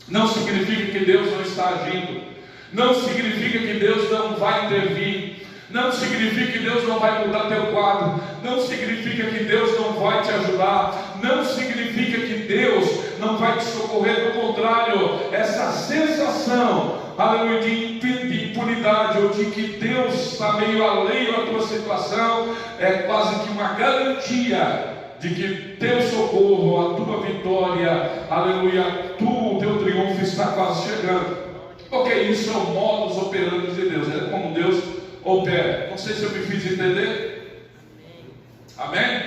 não significa que Deus não está agindo, não significa que Deus não vai intervir, não significa que Deus não vai mudar teu quadro, não significa que Deus não vai te ajudar, não significa que Deus não vai te socorrer. Do contrário, essa sensação, aleluia, de impunidade, ou de que Deus está meio alheio à tua situação, é quase que uma garantia de que teu socorro, a tua vitória, aleluia, o teu triunfo está quase chegando. Porque isso é o modus operandi de Deus, é como Deus opera. Não sei se eu me fiz entender. Amém?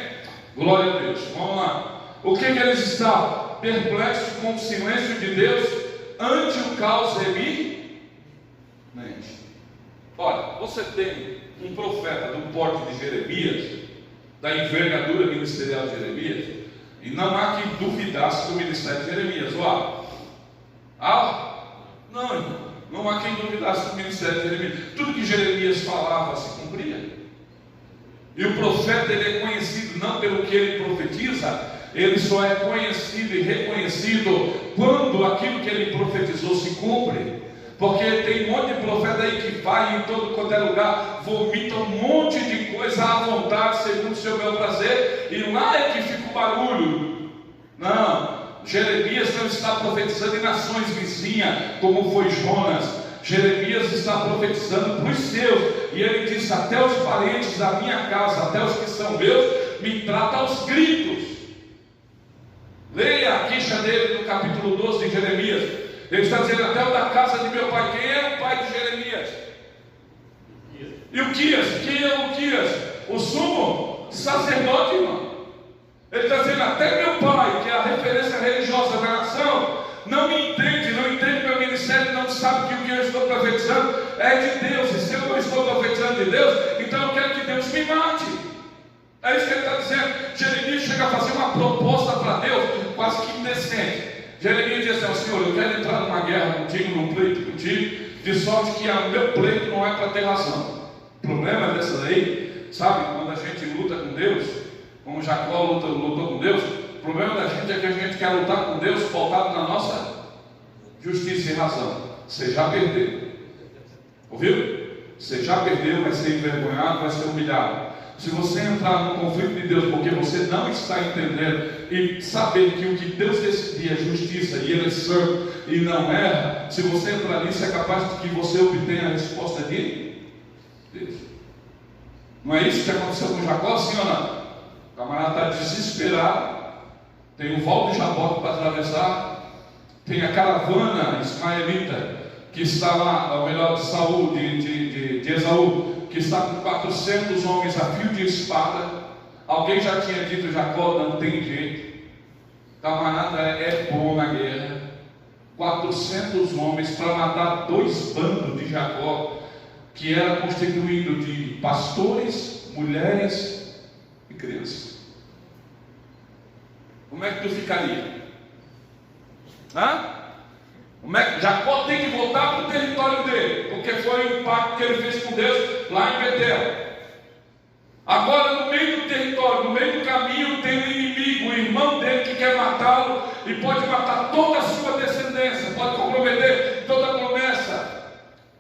Glória a Deus. Vamos lá. O que eles estavam? Perplexos com o silêncio de Deus ante o caos eminente. Olha, você tem um profeta do porte de Jeremias, da envergadura ministerial de Jeremias, e não há que duvidasse do ministério de Jeremias. Não, irmão, não há quem duvidasse do ministério de Jeremias. Tudo que Jeremias falava se cumpria. E o profeta, ele é conhecido não pelo que ele profetiza, ele só é conhecido e reconhecido quando aquilo que ele profetizou se cumpre. Porque tem um monte de profeta aí que vai em todo quanto é lugar, vomita um monte de coisa à vontade, segundo o seu bel prazer, e lá é que fica o barulho. Não, Jeremias não está profetizando em nações vizinhas, como foi Jonas. Jeremias está profetizando para os seus, e ele diz: até os parentes da minha casa, até os que são meus, me trata aos gritos. Leia a queixa dele no capítulo 12 de Jeremias. Ele está dizendo: até o da casa de meu pai. Quem é o pai de Jeremias? Ilquias. Quem é Ilquias? O sumo sacerdote, irmão. Ele está dizendo: até meu pai, que é a referência religiosa da nação, não me entende, não entende meu ministério, não sabe que o que eu estou profetizando é de Deus. E se eu não estou profetizando de Deus, então eu quero que Deus me mate. É isso que ele está dizendo. Jeremias chega a fazer uma proposta para Deus, quase que indecente. Jeremias diz assim: Senhor, eu quero entrar numa guerra contigo, num pleito contigo, de sorte que o meu pleito não é para ter razão. O problema dessa lei, sabe, quando a gente luta com Deus, como Jacó lutou com Deus, o problema da gente é que a gente quer lutar com Deus pautado na nossa justiça e razão. Você já perdeu. Ouviu? Você já perdeu, vai ser envergonhado, vai ser humilhado. Se você entrar no conflito de Deus porque você não está entendendo e saber que o que Deus decidir é justiça e Ele é santo e não erra, se você entrar nisso, é capaz de que você obtenha a resposta de Deus. Não é isso que aconteceu com Jacó, sim ou não? O camarada está desesperado, tem o val de Jaboque para atravessar, tem a caravana ismaelita que está lá, ao melhor de Saul, de Esaú, que está com 400 homens a fio de espada. Alguém já tinha dito: Jacó, não tem jeito, camarada é bom na guerra. 400 homens para matar 2 bandos de Jacó, que era constituído de pastores, mulheres e crianças. Como é que tu ficaria? Como é que Jacó tem que voltar para o território dele, porque foi o pacto que ele fez com Deus lá em Betel. Agora, no meio do território, no meio do caminho, tem um inimigo, o irmão dele, que quer matá-lo e pode matar toda a sua descendência, pode comprometer toda a promessa.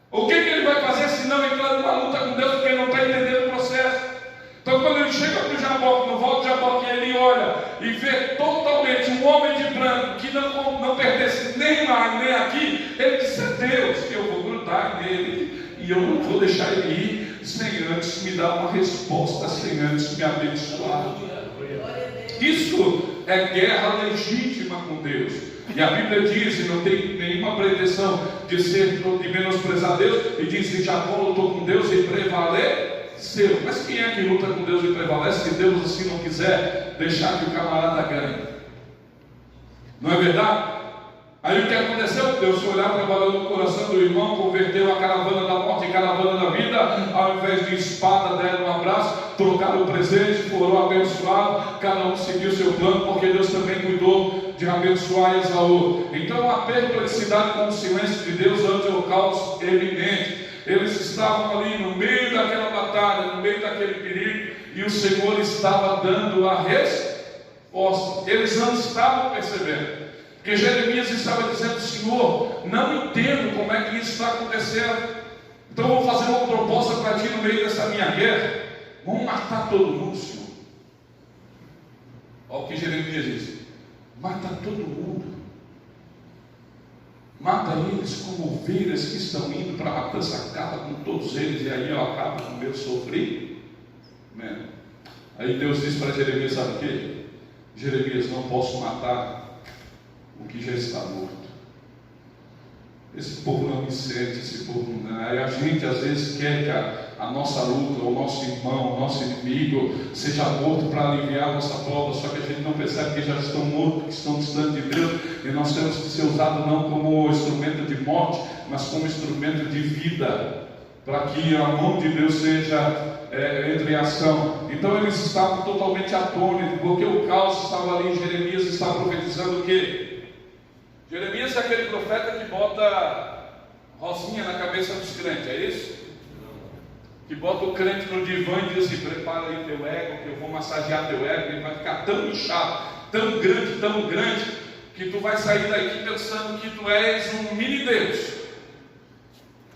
O que ele vai fazer se não entrar numa luta com Deus, porque ele não está entendendo o processo? e vê totalmente um homem de branco que não pertence nem lá nem aqui, ele disse: é Deus, eu vou grudar nele e eu não vou deixar ele ir sem antes me dar uma resposta, sem antes me abençoar. Isso é guerra legítima com Deus. E a Bíblia diz, e não tem nenhuma pretensão de menosprezar Deus, e diz que Jacó lutou com Deus e prevaleceu. Mas quem é que luta com Deus e prevalece se Deus assim não quiser deixar que o camarada ganhe? Não é verdade? Aí o que aconteceu? Deus foi olhar, trabalhou no coração do irmão, converteu a caravana da morte em caravana da vida. Ao invés de espada, deram um abraço, trocaram o presente, foram abençoados. Cada um seguiu o seu plano, porque Deus também cuidou de abençoar Esaú. Então a perplexidade com o silêncio de Deus ante o caos eminente. Eles estavam ali no meio daquela batalha, no meio daquele perigo, e o Senhor estava dando a resposta. Eles não estavam percebendo, porque Jeremias estava dizendo: Senhor, não entendo como é que isso está acontecendo, então vou fazer uma proposta para ti no meio dessa minha guerra. Vamos matar todo mundo, Senhor. Olha o que Jeremias diz: mata todo mundo. Mata eles como ovelhas que estão indo para a matança, acaba com todos eles, e aí eu acabo com o meu sofrimento. Aí Deus diz para Jeremias: sabe o que? Jeremias, não posso matar o que já está morto. Esse povo não me sente, esse povo não. Aí a gente às vezes quer que a nossa luta, o nosso irmão, o nosso inimigo seja morto para aliviar a nossa prova, só que a gente não percebe que já estão mortos, que estão distantes de Deus, e nós temos que ser usados não como instrumento de morte, mas como instrumento de vida, para que a mão de Deus seja entre em ação. Então eles estavam totalmente atônitos, porque o caos estava ali. Jeremias estava profetizando o quê? Jeremias é aquele profeta que bota rosinha na cabeça dos crentes, é isso? Que bota o crente no divã e diz assim: prepara aí teu ego, que eu vou massagear teu ego. Ele vai ficar tão inchado, tão grande, que tu vai sair daqui pensando que tu és um mini Deus.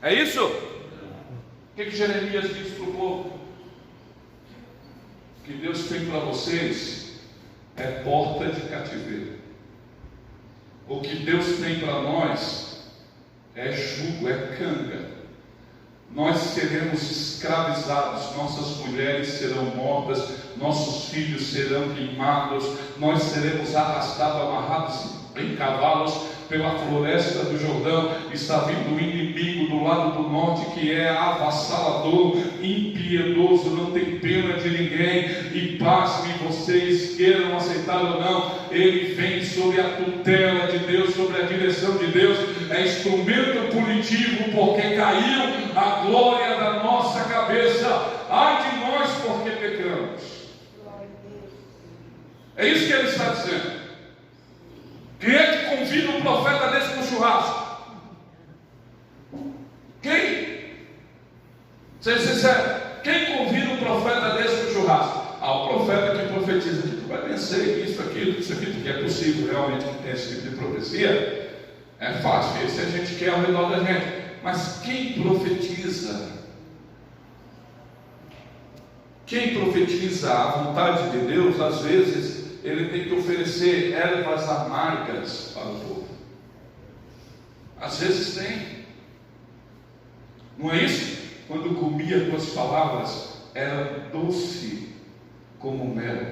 É isso? O que Jeremias diz para o povo? O que Deus tem para vocês é porta de cativeiro. O que Deus tem para nós é jugo, é canga. Nós seremos escravizados, nossas mulheres serão mortas, nossos filhos serão queimados, nós seremos arrastados, amarrados em cavalos pela floresta do Jordão. Está vindo o inimigo do lado do norte, que é avassalador, impiedoso, não tem pena de ninguém, e pasme, vocês queiram aceitar ou não, ele vem sob a tutela de Deus, sobre a direção de Deus, é instrumento punitivo, porque caiu a glória da nossa cabeça. Ai de nós, porque pecamos. É isso que ele está dizendo. Quem é que convida um profeta desse para o churrasco? Quem? Seja sincero, quem convida um profeta desse para o churrasco? O profeta que profetiza que tu vai vencer isso, aquilo, que é possível realmente que tenha esse tipo de profecia. É fácil, esse a gente quer ao redor da gente. Mas quem profetiza? Quem profetiza a vontade de Deus, às vezes, ele tem que oferecer ervas amargas para o povo. Às vezes tem. Não é isso? Quando comia tuas palavras, era doce como mel,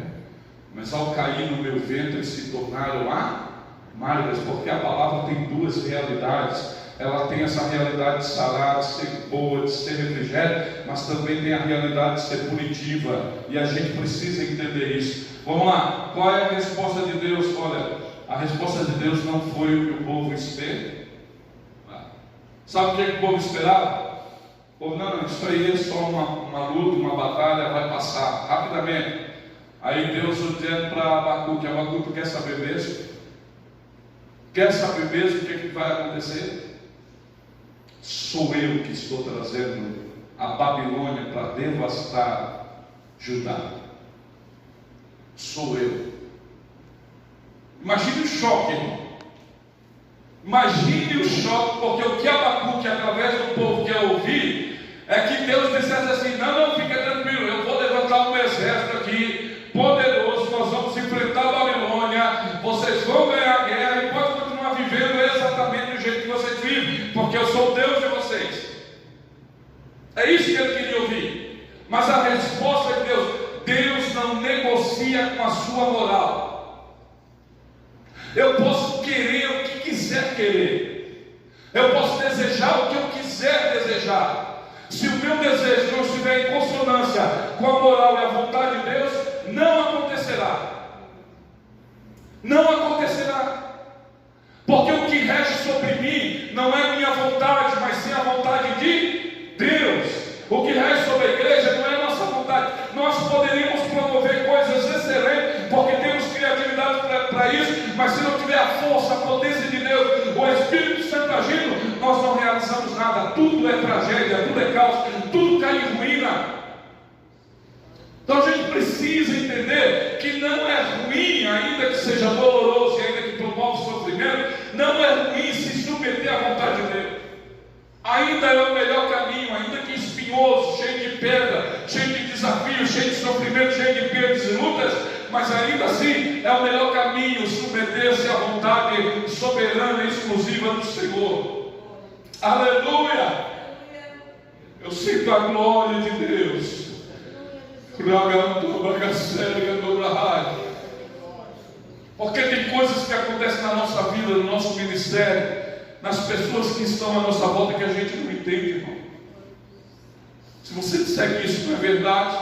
mas ao cair no meu ventre se tornaram amargas, porque a palavra tem duas realidades. Ela tem essa realidade de sarar, de ser boa, de ser refrigério, mas também tem a realidade de ser punitiva, e a gente precisa entender isso. Vamos lá, qual é a resposta de Deus? Olha, a resposta de Deus não foi o que o povo esperava. Sabe o que o povo esperava? Ou não, isso aí é só uma luta, uma batalha, vai passar rapidamente. Aí Deus dizendo para Abacuque: Abacuque, quer saber mesmo? Quer saber mesmo o que vai acontecer? Sou eu que estou trazendo a Babilônia para devastar Judá. Sou eu. Imagine o choque, irmão. Imagine o choque, porque o que Abacuque, através do povo, quer ouvir é que Deus dissesse assim: não, fica tranquilo, eu vou levantar um exército aqui poderoso, nós vamos enfrentar a Babilônia. sua moral. Eu posso querer o que quiser querer. Eu posso desejar o que eu quiser desejar. Se o meu desejo não estiver em consonância com a moral e a vontade de Deus, não acontecerá. Não acontecerá. Porque o que rege sobre mim não é minha vontade, mas sim a vontade de Deus. O que rege sobre a igreja não é a nossa vontade. Nós poderíamos promover coisas excelentes, porque temos criatividade para isso, mas se não tiver a força, a potência de Deus, o Espírito Santo agindo, nós não realizamos nada. Tudo é tragédia, tudo é caos, tudo cai em ruína. Então a gente precisa entender que não é ruim, ainda que seja doloroso e ainda que promove sofrimento, não é ruim se submeter à vontade de Deus. Ainda é o melhor caminho, ainda que espinhoso, cheio de pedra, cheio de desafios, cheio de sofrimento, cheio de perdas e lutas, mas ainda assim é o melhor caminho, submeter-se à vontade soberana e exclusiva do Senhor. Aleluia! Eu sinto a glória de Deus. Porque tem coisas que acontecem na nossa vida, no nosso ministério, nas pessoas que estão à nossa volta, que a gente não entende, irmão. Se você disser que isso não é verdade,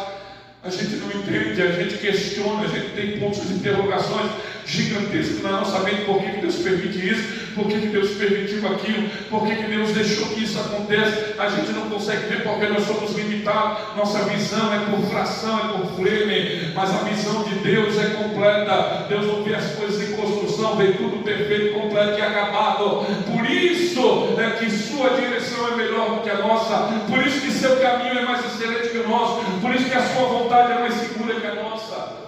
a gente não entende, a gente questiona, a gente tem pontos de interrogações gigantescos na nossa mente. Por que Deus permite isso? Por que Deus permitiu aquilo? Por que Deus deixou que isso aconteça? A gente não consegue ver porque nós somos limitados. Nossa visão é por fração, é por flame, mas a visão de Deus é completa. Deus não vê as coisas em construção, vê tudo perfeito, completo e acabado. Por isso é que sua direção é melhor do que a nossa. Por isso que seu caminho é mais excelente que o nosso. Por isso que a sua vontade é mais segura que a nossa.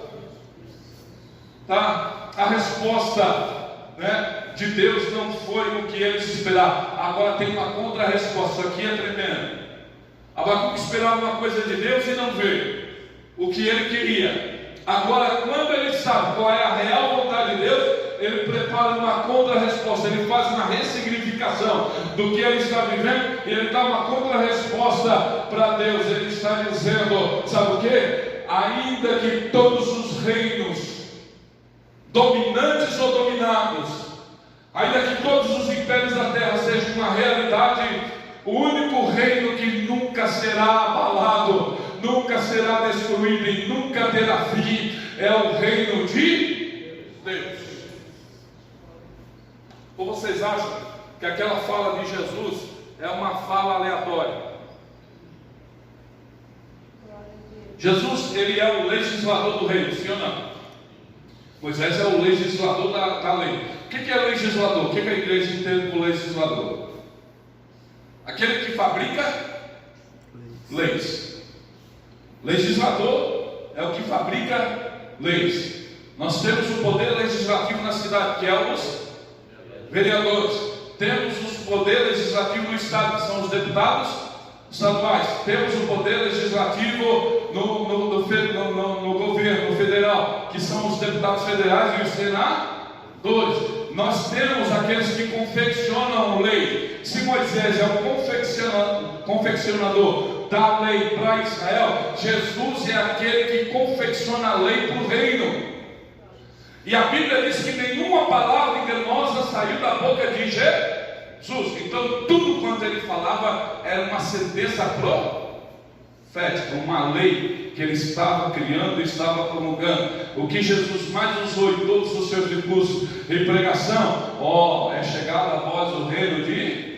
Tá? A resposta, de Deus não foi o que eles esperavam. Agora tem uma contra-resposta. Isso aqui é tremendo. Abacuque esperava uma coisa de Deus e não veio o que ele queria. Agora, quando ele sabe qual é a real vontade de Deus, ele prepara uma contra-resposta. Ele faz uma ressignificação do que ele está vivendo e ele dá uma contra-resposta para Deus. Ele está dizendo, sabe o que? Ainda que todos os reinos, dominantes ou dominados, ainda que todos os impérios da terra sejam uma realidade, o único reino que nunca será abalado, nunca será destruído e nunca terá fim é o reino de Deus. Ou vocês acham que aquela fala de Jesus é uma fala aleatória? Jesus, ele é o legislador do reino, sim ou não? Moisés é o legislador da lei. O que é legislador? O que a igreja entende por legislador? Aquele que fabrica leis. Legislador é o que fabrica leis. Nós temos o poder legislativo na cidade, que é os vereadores. Temos o poder legislativo no estado, que são os deputados estaduais. Temos o poder legislativo no governo federal, que são os deputados federais e os senadores. Nós temos aqueles que confeccionam lei. Se Moisés é o confeccionador da lei para Israel, Jesus é aquele que confecciona a lei para o reino. E a Bíblia diz que nenhuma palavra enganosa saiu da boca de Jesus. Então tudo quanto ele falava era uma sentença profética, uma lei que ele estava criando e estava promulgando. O que Jesus mais usou em todos os seus discursos e pregação, é chegado a vós o reino de Deus.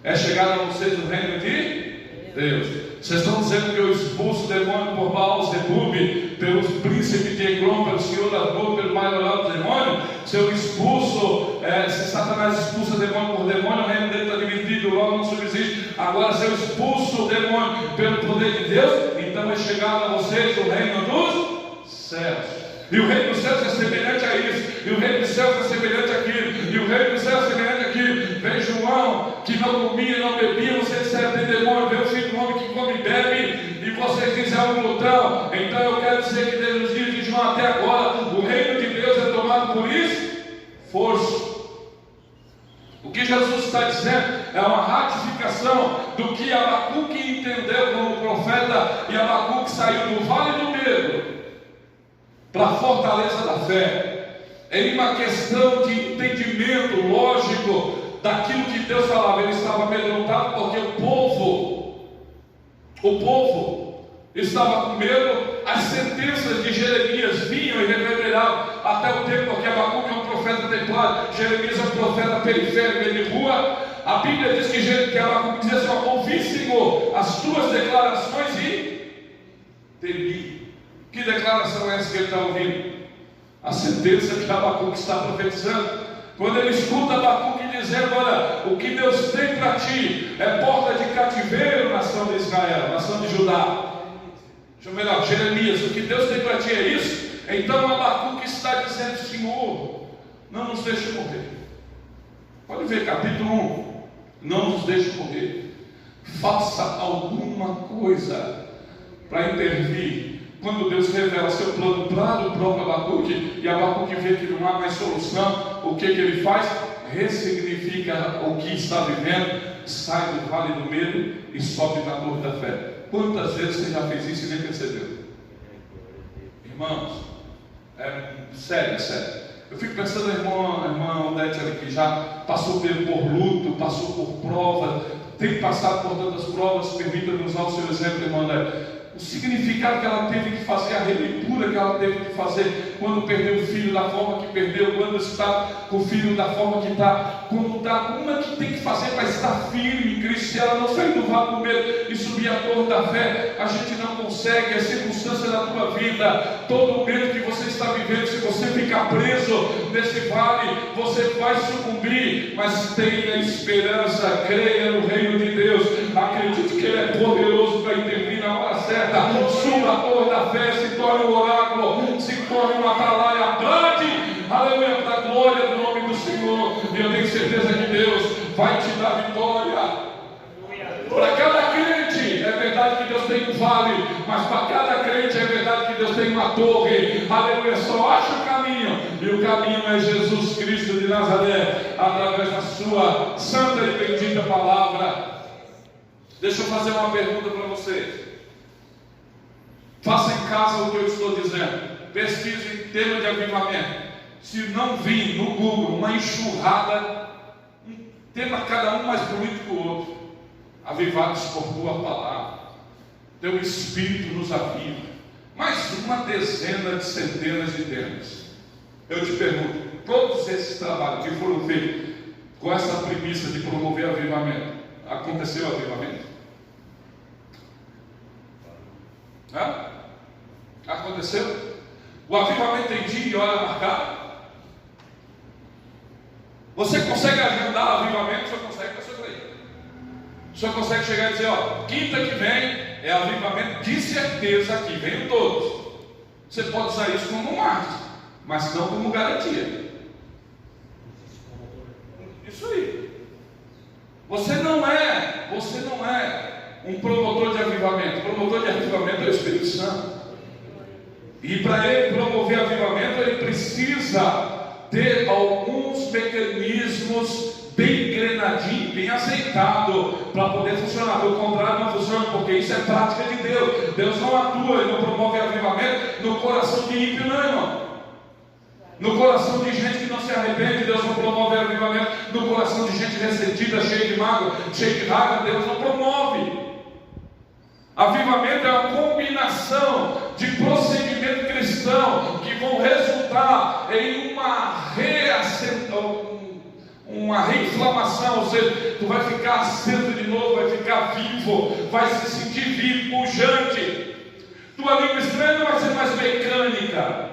É chegado a vocês o reino de Deus. Vocês estão dizendo que eu expulso o demônio por Baal-Zebub, pelos príncipes de Eglon, pelo senhor da dor, pelo maioral do demônio? Se eu expulso, se Satanás expulsa demônio por demônio, o reino dele está dividido, logo não subsiste. Agora, se eu expulso o demônio pelo poder de Deus, então é chegado a vocês o reino dos céus. E o reino dos céus é semelhante a isso, e o reino dos céus é semelhante àquilo, e o reino dos céus é semelhante àquilo. Vem João, que não comia, não bebia, vocês disseram tem demônio. Vem o filho do homem que come e bebe, e vocês dizem é um glutão. Então eu quero dizer que desde os dias de João até agora, o reino de Deus é tomado por isso, força. O que Jesus está dizendo é uma ratificação do que Abacuque entendeu como profeta, e Abacuque saiu do vale do medo para a fortaleza da fé, em uma questão de entendimento lógico daquilo que Deus falava. Ele estava amedrontado porque o povo estava com medo. As sentenças de Jeremias vinham e reverberavam até o tempo que Abacuque é um profeta templário, Jeremias é um profeta periférico de rua. A Bíblia diz que Abacuque dizia assim: ouvi, Senhor, as tuas declarações e temi. Que declaração é essa que ele está ouvindo? A sentença que Abacuque está profetizando. Quando ele escuta Abacuque dizendo: olha, o que Deus tem para ti é porta de cativeiro, nação de Israel, nação de Judá. Melhor, Jeremias, o que Deus tem para ti é isso. Então Abacuque está dizendo: Senhor, não nos deixe morrer. Pode ver, capítulo 1: não nos deixe morrer, faça alguma coisa para intervir. Quando Deus revela seu plano para o próprio Abacuque, e Abacuque vê que não há mais solução, o que ele faz? Ressignifica o que está vivendo, sai do vale do medo e sobe na torre da fé. Quantas vezes você já fez isso e nem percebeu? Irmãos, sério. Eu fico pensando, a irmã Odete ali, que já passou por luto, passou por provas, tem passado por tantas provas. Permita-me usar o seu exemplo, irmã Odete. O significado que ela teve que fazer, a releitura que ela teve que fazer quando perdeu o filho da forma que perdeu, quando está com o filho da forma que está, como é que tem que fazer para estar firme em Cristo. Se ela não sair do vale do medo e subir a torre da fé, a gente não consegue. A circunstância da tua vida, todo o medo que você está vivendo, se você ficar preso nesse vale, você vai sucumbir. Mas tenha esperança, creia no reino de Deus, acredite que Ele é poderoso para intervir na hora certa. Suba a torre da fé, se torne um oráculo, se torne uma atalaia, brade, aleluia, para a glória do nome do Senhor. E eu tenho certeza que Deus vai te dar vitória. Para cada crente é verdade que Deus tem um vale, mas para cada crente é verdade que Deus tem uma torre. Aleluia, só acha o caminho, e o caminho é Jesus Cristo de Nazaré, através da sua santa e bendita palavra. Deixa eu fazer uma pergunta para vocês. Faça em casa o que eu estou dizendo. Pesquise em tema de avivamento. Se não vir no Google uma enxurrada, um tema cada um mais bonito que o outro. Avivados por tua palavra, teu Espírito nos aviva. Mais uma dezena de centenas de temas. Eu te pergunto, todos esses trabalhos que foram feitos com essa premissa de promover avivamento, aconteceu avivamento? Aconteceu? O avivamento tem dia e hora marcada? Você consegue agendar o avivamento? Você consegue, pastor Cleide? O senhor consegue chegar e dizer: quinta que vem é avivamento, de certeza que venham todos. Você pode usar isso como um marketing, mas não como garantia. Isso aí. Você não é um promotor de avivamento. O promotor de avivamento é o Espírito Santo. E para ele promover avivamento, ele precisa ter alguns mecanismos bem engrenadinho, bem aceitado, para poder funcionar. Do contrário, não funciona, porque isso é prática de Deus. Deus não atua e não promove avivamento no coração de ímpio, não, irmão. No coração de gente que não se arrepende, Deus não promove avivamento. No coração de gente ressentida, cheia de mágoa, cheia de raiva, Deus não promove. Avivamento é uma combinação de procedimento cristão que vão resultar em uma reinflamação, ou seja, tu vai ficar aceso de novo, vai ficar vivo, vai se sentir vivo, pujante. Tua língua estranha não vai ser mais mecânica.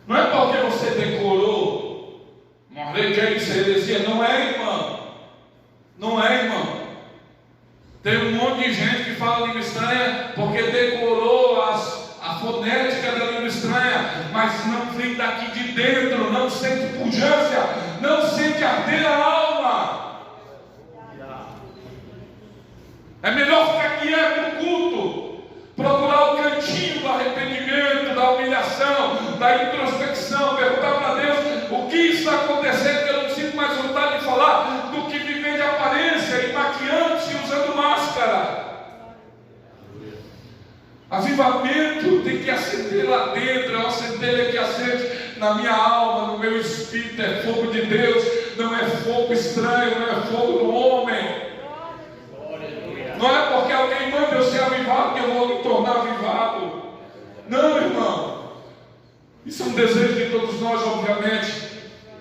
Não é porque você decorou, morrer que é isso, heresia. Não é, irmão. Não é, irmão. Tem um monte de gente que fala língua estranha porque decorou a fonética da língua estranha, mas não vem daqui de dentro, não sente pujança, não sente arder a alma. É melhor ficar quieto no culto, procurar o cantinho do arrependimento, da humilhação, da introspecção, perguntar para Deus o que está acontecendo, que eu não sinto mais vontade de falar, do que viver de aparência e maquiando-se usando máscara. Avivamento tem que acender lá dentro, acende na minha alma, no meu espírito, é fogo de Deus, não é fogo estranho, não é fogo do homem. Não é porque alguém manda eu ser avivado que eu vou me tornar avivado. Não, irmão. Isso é um desejo de todos nós, obviamente.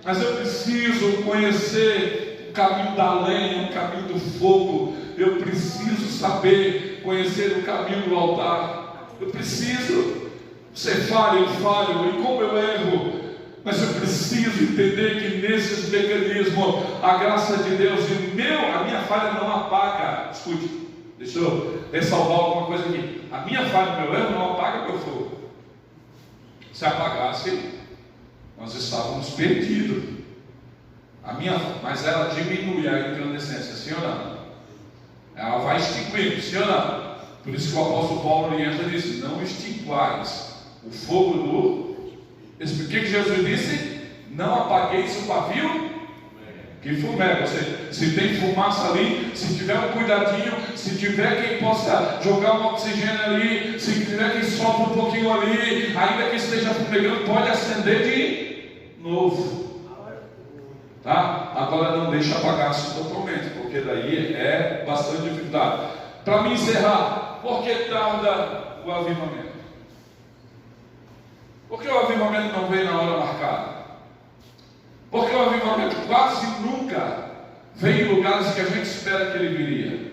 Mas eu preciso conhecer o caminho da lenha, o caminho do fogo. Eu preciso saber conhecer o caminho do altar. Eu preciso. Você falha, eu falho, e como eu erro. Mas eu preciso entender que nesses mecanismos a graça de Deus a minha falha não apaga. Escute. Deixa eu ressalvar alguma coisa aqui. A minha falha, meu erro, não apaga meu fogo. Se apagasse, nós estávamos perdidos. Mas ela diminui a incandescência, sim ou não? Ela vai extinguindo, sim ou não? Por isso que o apóstolo Paulo orienta e diz: não extinguais o fogo do... O que Jesus disse? Não apagueis o pavio que fumega. Se tem fumaça ali, se tiver um cuidadinho, se tiver quem possa jogar um oxigênio ali, se tiver quem sopra um pouquinho ali, ainda que esteja fumegando, pode acender de novo. Tá? Agora não deixa apagar-se totalmente, porque daí é bastante dificuldade. Para me encerrar, por que tarda o avivamento? Por que o avivamento não vem na hora marcada? Porque o avivamento quase nunca vem em lugares que a gente espera que ele viria.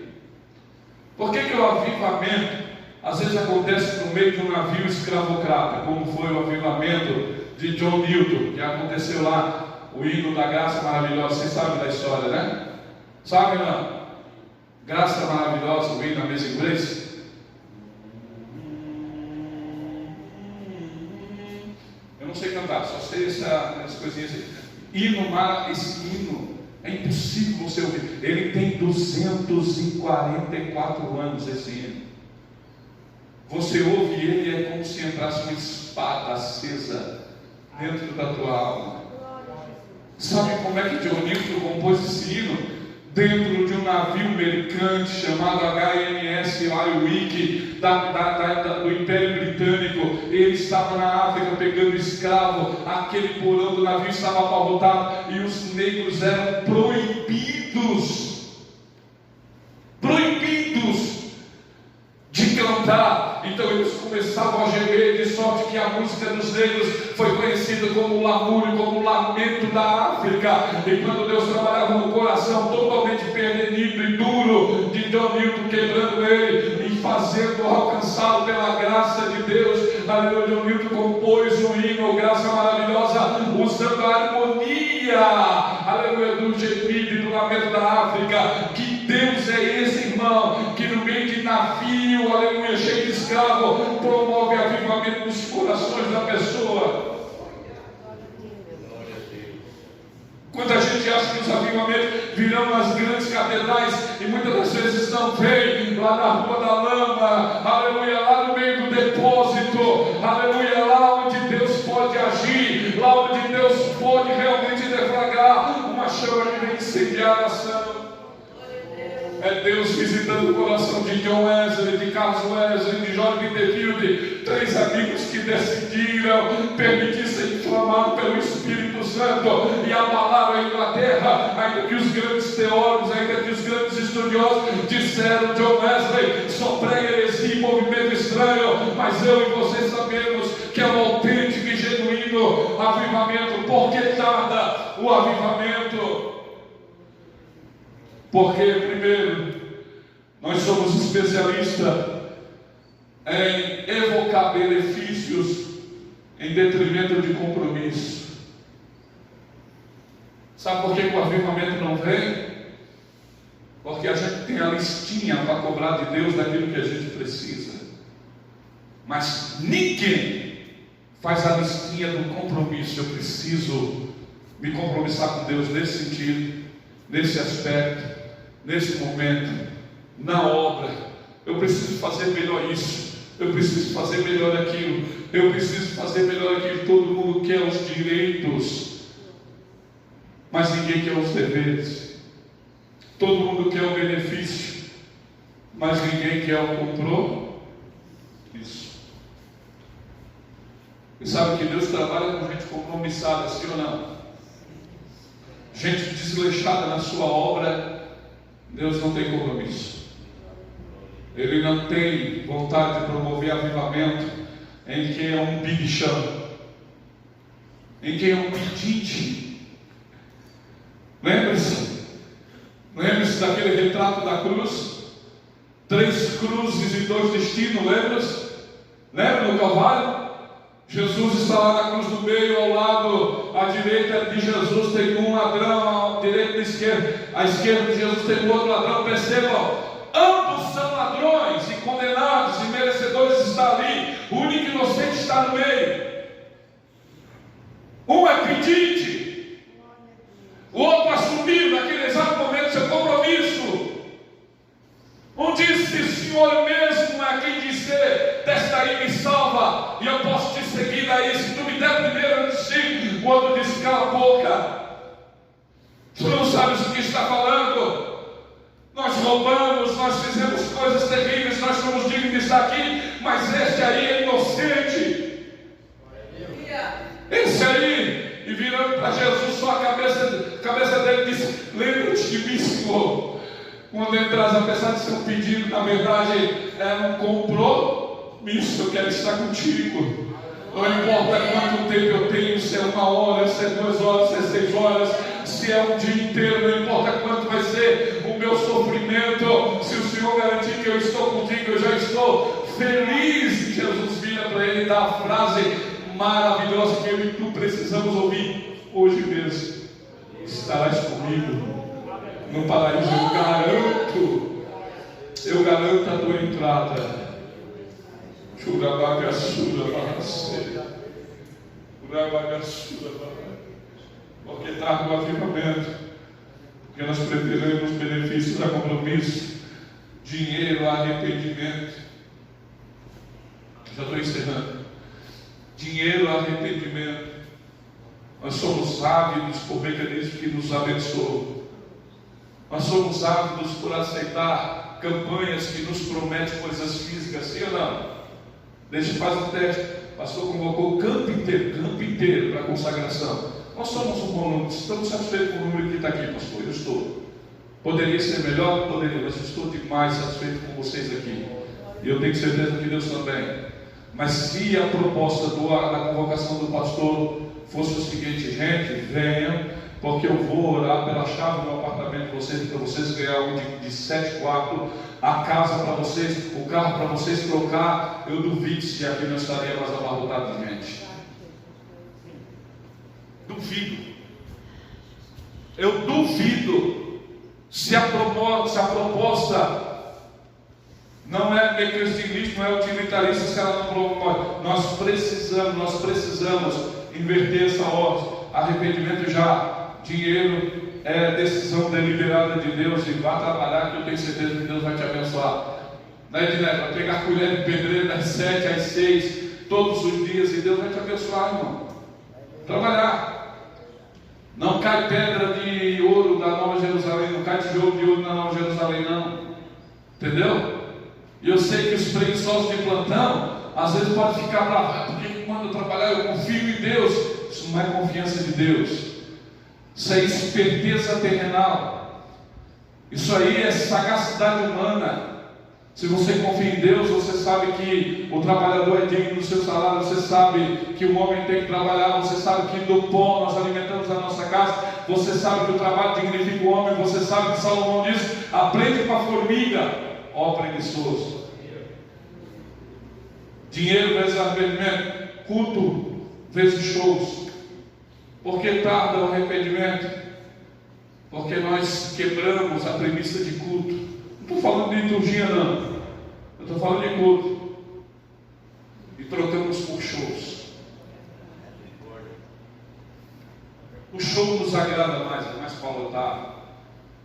Por que o avivamento às vezes acontece no meio de um navio escravocrata, como foi o avivamento de John Newton, que aconteceu lá, o hino da graça maravilhosa? Vocês sabem da história, né? Sabe, não? Graça maravilhosa, o hino Amazing Grace. Eu não sei cantar, só sei essas coisinhas aí. Esse hino é impossível você ouvir. Ele tem 244 anos, esse hino. Você ouve ele, é como se entrasse uma espada acesa dentro da tua alma. Sabe como é que John Newton compôs esse hino? Dentro de um navio mercante chamado HMS Warwick do Império Britânico. Ele estava na África pegando escravo. Aquele porão do navio estava abarrotado e os negros eram proibidos de cantar. Então eles começavam a gemer, de sorte que a música dos negros foi conhecida como o lamúrio, como o lamento da África. E quando Deus trabalhava no coração totalmente perdido e duro de John Newton, quebrando ele e fazendo alcançá-lo pela graça de Deus, aleluia, John Newton compôs um hino, graça maravilhosa, usando a harmonia, aleluia, do gemido e do lamento da África. Que Deus é esse, irmão, que no meio de navio, aleluia, cheio de escravo, promove avivamento nos corações da pessoa. Quanta gente acha que os avivamentos virão nas grandes catedrais e muitas das vezes não vem lá na Rua da Lama, aleluia, lá no meio do depósito, aleluia, lá onde Deus pode agir, lá onde Deus pode realmente deflagrar uma chama que vem incendiar a nação. É Deus visitando o coração de John Wesley, de Carlos Wesley, de John Winterfield, 3 amigos que decidiram permitir-se inflamados pelo Espírito Santo e abalaram a Inglaterra, ainda que os grandes teólogos, ainda que os grandes estudiosos disseram: John Wesley só prega heresia e movimento estranho, mas eu e você sabemos que é um autêntico e genuíno avivamento. Por que tarda o avivamento? Porque, primeiro, nós somos especialistas em evocar benefícios em detrimento de compromisso. Sabe por que o avivamento não vem? Porque a gente tem a listinha para cobrar de Deus daquilo que a gente precisa. Mas ninguém faz a listinha do compromisso. Eu preciso me compromissar com Deus nesse sentido, nesse aspecto, nesse momento, na obra. Eu preciso fazer melhor isso, eu preciso fazer melhor aquilo, eu preciso fazer melhor aquilo. Todo mundo quer os direitos, mas ninguém quer os deveres. Todo mundo quer o benefício, mas ninguém quer o compromisso. E sabe que Deus trabalha com gente compromissada, sim ou não? Gente desleixada na sua obra, Deus não tem compromisso. Ele não tem vontade de promover avivamento em quem é um bibichão, em quem é um pedinte. Lembre-se daquele retrato da cruz, 3 cruzes e 2 destinos, lembra do Calvário? Jesus está lá na cruz do meio, ao lado, à direita de Jesus tem um ladrão, à direita e à esquerda de Jesus tem um outro ladrão. Percebam, ambos são ladrões e condenados e merecedores de estar ali. O único inocente está no meio. Um é pedinte, o outro assumiu naquele exato momento seu compromisso. Um disse: Senhor mesmo é quem dizer, desta aí me salva, e eu posso te seguir daí, se tu me der primeiro eu te sigo. O outro disse: cala a boca, tu não sabes o que está falando. Nós roubamos, nós fizemos coisas terríveis, nós somos dignos de estar aqui, mas este aí é inocente. Esse aí, e virando para Jesus, só a cabeça dele disse: lembra-te de mim, Senhor. Quando ele traz, apesar de ser um pedido, na verdade é um compromisso. Eu quero estar contigo. Não importa quanto tempo eu tenho, se é 1 hora, se é 2 horas, se é 6 horas, se é um dia inteiro, não importa quanto vai ser o meu sofrimento. Se o Senhor garantir que eu estou contigo, eu já estou feliz. E Jesus vira para ele e dá a frase maravilhosa que eu e tu precisamos ouvir hoje mesmo: estarás comigo no paraíso. Eu garanto a tua entrada. Porque tarde o avivamento, porque nós preferimos benefícios a compromisso, dinheiro a arrependimento. Já estou encerrando. Dinheiro a arrependimento. Nós somos ávidos por mecanismos que nos abençoam. Nós somos ávidos por aceitar campanhas que nos prometem coisas físicas, sim ou não? Deixa eu fazer um teste. O pastor convocou o campo inteiro para a consagração. Nós somos um bom número. Estamos satisfeitos com o número que está aqui, pastor. Eu estou. Poderia ser melhor? Poderia, mas eu estou demais satisfeito com vocês aqui. E eu tenho certeza que Deus também. Mas se a proposta da convocação do pastor fosse o seguinte: gente, venham, porque eu vou orar pela chave do apartamento de vocês, para vocês ganhar um de 7 quartos, a casa para vocês, o carro para vocês trocar, eu duvido se aqui não estaria mais abarrotado de gente. Duvido. Eu duvido. Se a proposta não é eclesiasticista, não é utilitarista, se ela não promove. Nós precisamos inverter essa ordem. Arrependimento já, dinheiro é decisão deliberada de Deus, e vá trabalhar, que eu tenho certeza que Deus vai te abençoar. Vai pegar colher de pedreiro das 7 às 6, todos os dias, e Deus vai te abençoar, irmão. Trabalhar. Não cai pedra de ouro da Nova Jerusalém, não cai tijolo de ouro na Nova Jerusalém, não. Entendeu? E eu sei que os preguiçosos de plantão, às vezes pode ficar bravo, porque quando eu trabalhar eu confio em Deus. Isso não é confiança de Deus. Isso é esperteza terrenal. Isso aí é sagacidade humana. Se você confia em Deus, você sabe que o trabalhador é digno do seu salário, você sabe que o homem tem que trabalhar, você sabe que do pó nós alimentamos a nossa casa, você sabe que o trabalho dignifica o homem, você sabe que Salomão diz: aprende com a formiga, ó preguiçoso. Dinheiro vezes arrependimento, culto vezes shows. Por que tarda o arrependimento? Porque nós quebramos a premissa de culto. Não estou falando de liturgia, não. Eu estou falando de culto. E trocamos por shows. O show nos agrada mais, é mais palatável,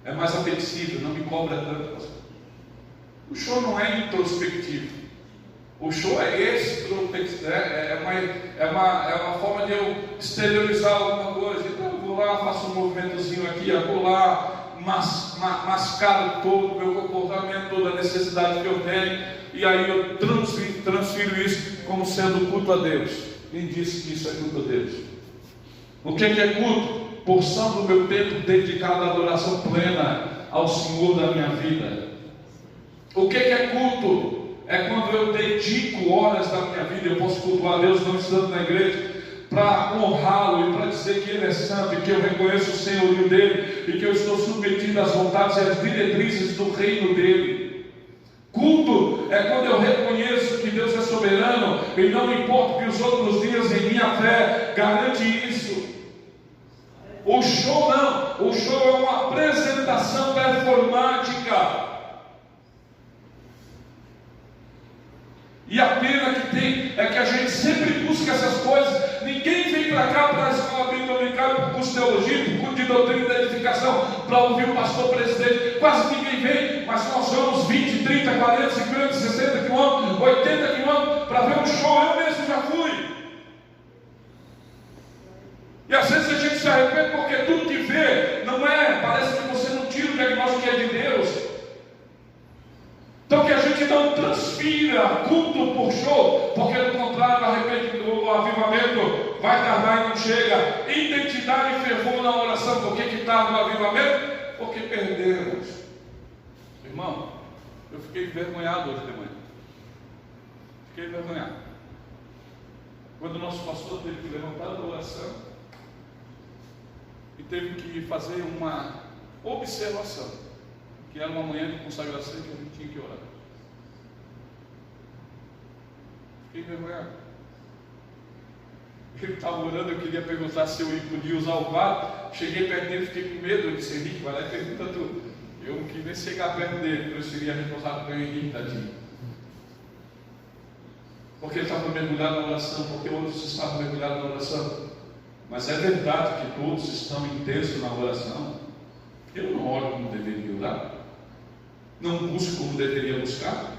é mais apetecível, não me cobra tanto. O show não é introspectivo. O show é extrospectivo, é uma forma de eu exteriorizar alguma coisa. Então eu vou lá, faço um movimentozinho aqui, eu vou lá, mascaro todo o meu comportamento, toda a necessidade que eu tenho, e aí eu transfiro isso como sendo culto a Deus. Quem disse que isso é culto a Deus? O que é culto? Porção do meu tempo dedicado à adoração plena ao Senhor da minha vida. O que é culto? É quando eu dedico horas da minha vida. Eu posso cultuar a Deus não estando na igreja, para honrá-lo e para dizer que Ele é santo, e que eu reconheço o senhorio dEle, e que eu estou submetido às vontades e às diretrizes do reino dEle. Culto é quando eu reconheço que Deus é soberano, e não importa que os outros dias em minha fé garante isso. O show não, o show é uma apresentação performática. E a pena que tem é que a gente sempre busca essas coisas. Ninguém vem para cá para a escola bíblica dominical, para o curso de teologia, para o curso de doutrina e da edificação, para ouvir o pastor presidente. Quase ninguém vem, mas nós vamos 20, 30, 40, 50, 60 quilômetros, 80 quilômetros para ver um show. Eu mesmo já fui. E às vezes a gente se arrepende porque tudo que vê não é, parece que você não tira o diagnóstico que é de Deus. Então que a gente não transfira culto por show, porque do contrário, o avivamento vai tardar e não chega. Identidade e fervor na oração. Por que tarda o avivamento? Porque perdemos. Irmão, eu fiquei envergonhado hoje de manhã. Fiquei envergonhado. Quando o nosso pastor teve que levantar da oração e teve que fazer uma observação, que era uma manhã de consagração que a gente tinha que orar. Fiquei envergonhado. Ele estava orando, eu queria perguntar se eu podia usar o quadro. Cheguei perto dele, fiquei com medo. Eu disse: Henrique, vai lá e pergunta tudo. Eu não quis nem chegar perto dele, eu seria responsável pelo Henrique, tadinho. Porque ele estava mergulhado na oração, porque outros estavam mergulhados na oração. Mas é verdade que todos estão intensos na oração. Eu não oro como deveria orar, não busco como deveria buscar.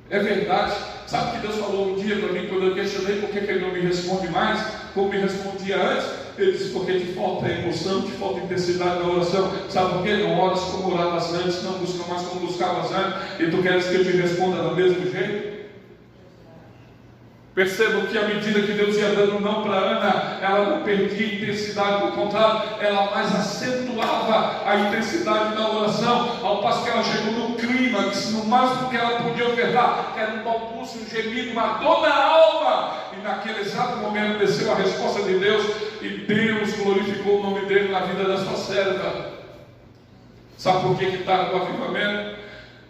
É verdade. Sabe o que Deus falou um dia para mim, quando eu questionei por que Ele não me responde mais, como me respondia antes? Ele disse: porque te falta emoção, te falta intensidade na oração. Sabe por quê? Não oras como oravas antes, não buscas mais como buscavas antes, e tu queres que eu te responda do mesmo jeito? Percebam que à medida que Deus ia dando não para Ana, ela não perdia intensidade, pelo contrário, ela mais acentuava a intensidade na oração, ao passo que ela chegou no clímax, no máximo que ela podia ofertar, era um balbucio, um gemido, uma dor na alma, e naquele exato momento desceu a resposta de Deus, e Deus glorificou o nome dele na vida da sua serva. Sabe por que está o avivamento?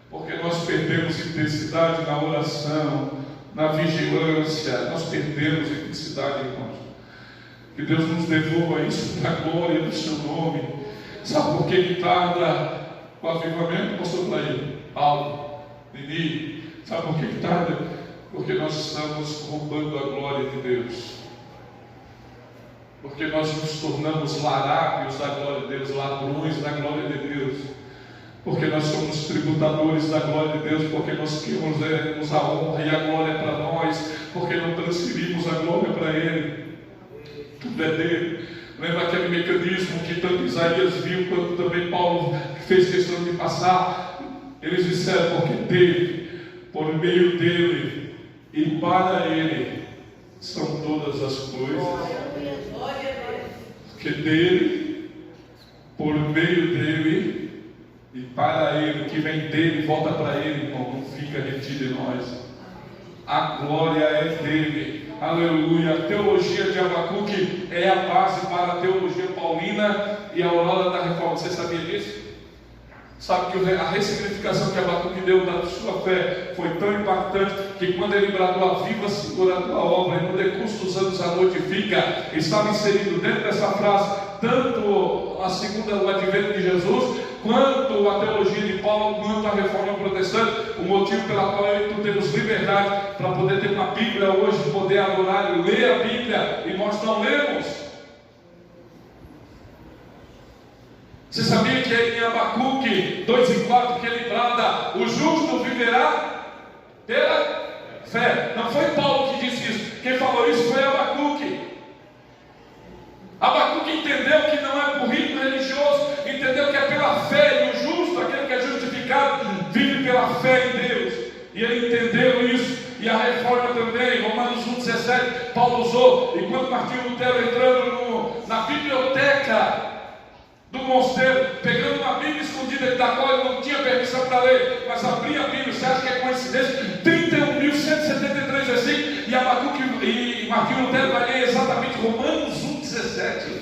Porque nós perdemos intensidade na oração, na vigilância. Nós perdemos a intensidade, irmãos. Que Deus nos devolva isso para a glória do seu nome. Sabe por que tarda o avivamento, pastor Clay, Paulo, Nini? Sabe por que tarda? Porque nós estamos roubando a glória de Deus. Porque nós nos tornamos larápios da glória de Deus, ladrões da glória de Deus. Porque nós somos tributadores da glória de Deus, porque nós queremos a honra e a glória para nós, porque não transferimos a glória para Ele. Tudo é dele. Lembra aquele mecanismo que tanto Isaías viu, quanto também Paulo fez questão de passar? Eles disseram: porque dele, por meio dele e para Ele são todas as coisas. Porque dele, por meio dele e para Ele, o que vem dele, volta para Ele, irmão, não fica retido em nós. A glória é dele. Aleluia. A teologia de Abacuque é a base para a teologia paulina e a aurora da reforma. Você sabia disso? Sabe que a ressignificação que Abacuque deu da sua fé foi tão impactante que quando ele bradou: aviva, Senhor, a tua obra, e no decurso dos anos a notifica, estava inserido dentro dessa frase tanto a segunda, o advento de Jesus, quanto a teologia de Paulo, quanto a reforma protestante. O motivo pela qual eu e tu temos liberdade para poder ter uma Bíblia hoje, poder adorar e ler a Bíblia, e nós não lemos. Você sabia que em Abacuque 2:4 que ele brada: o justo viverá pela fé? Não foi Paulo que disse isso, quem falou isso foi Abacuque. Abacuque entendeu que não é por rito religioso, entendeu que é pela fé, e o justo, aquele que é justificado, vive pela fé em Deus. E ele entendeu isso, e a reforma também, Romanos 1:17, Paulo usou. E quando Martinho Lutero entrando na biblioteca do mosteiro, pegando uma Bíblia escondida da qual ele não tinha permissão para ler, mas abria a Bíblia, você acha que é coincidência? 31.173 versículos, e Martinho Lutero vai ler exatamente Romanos 1,17.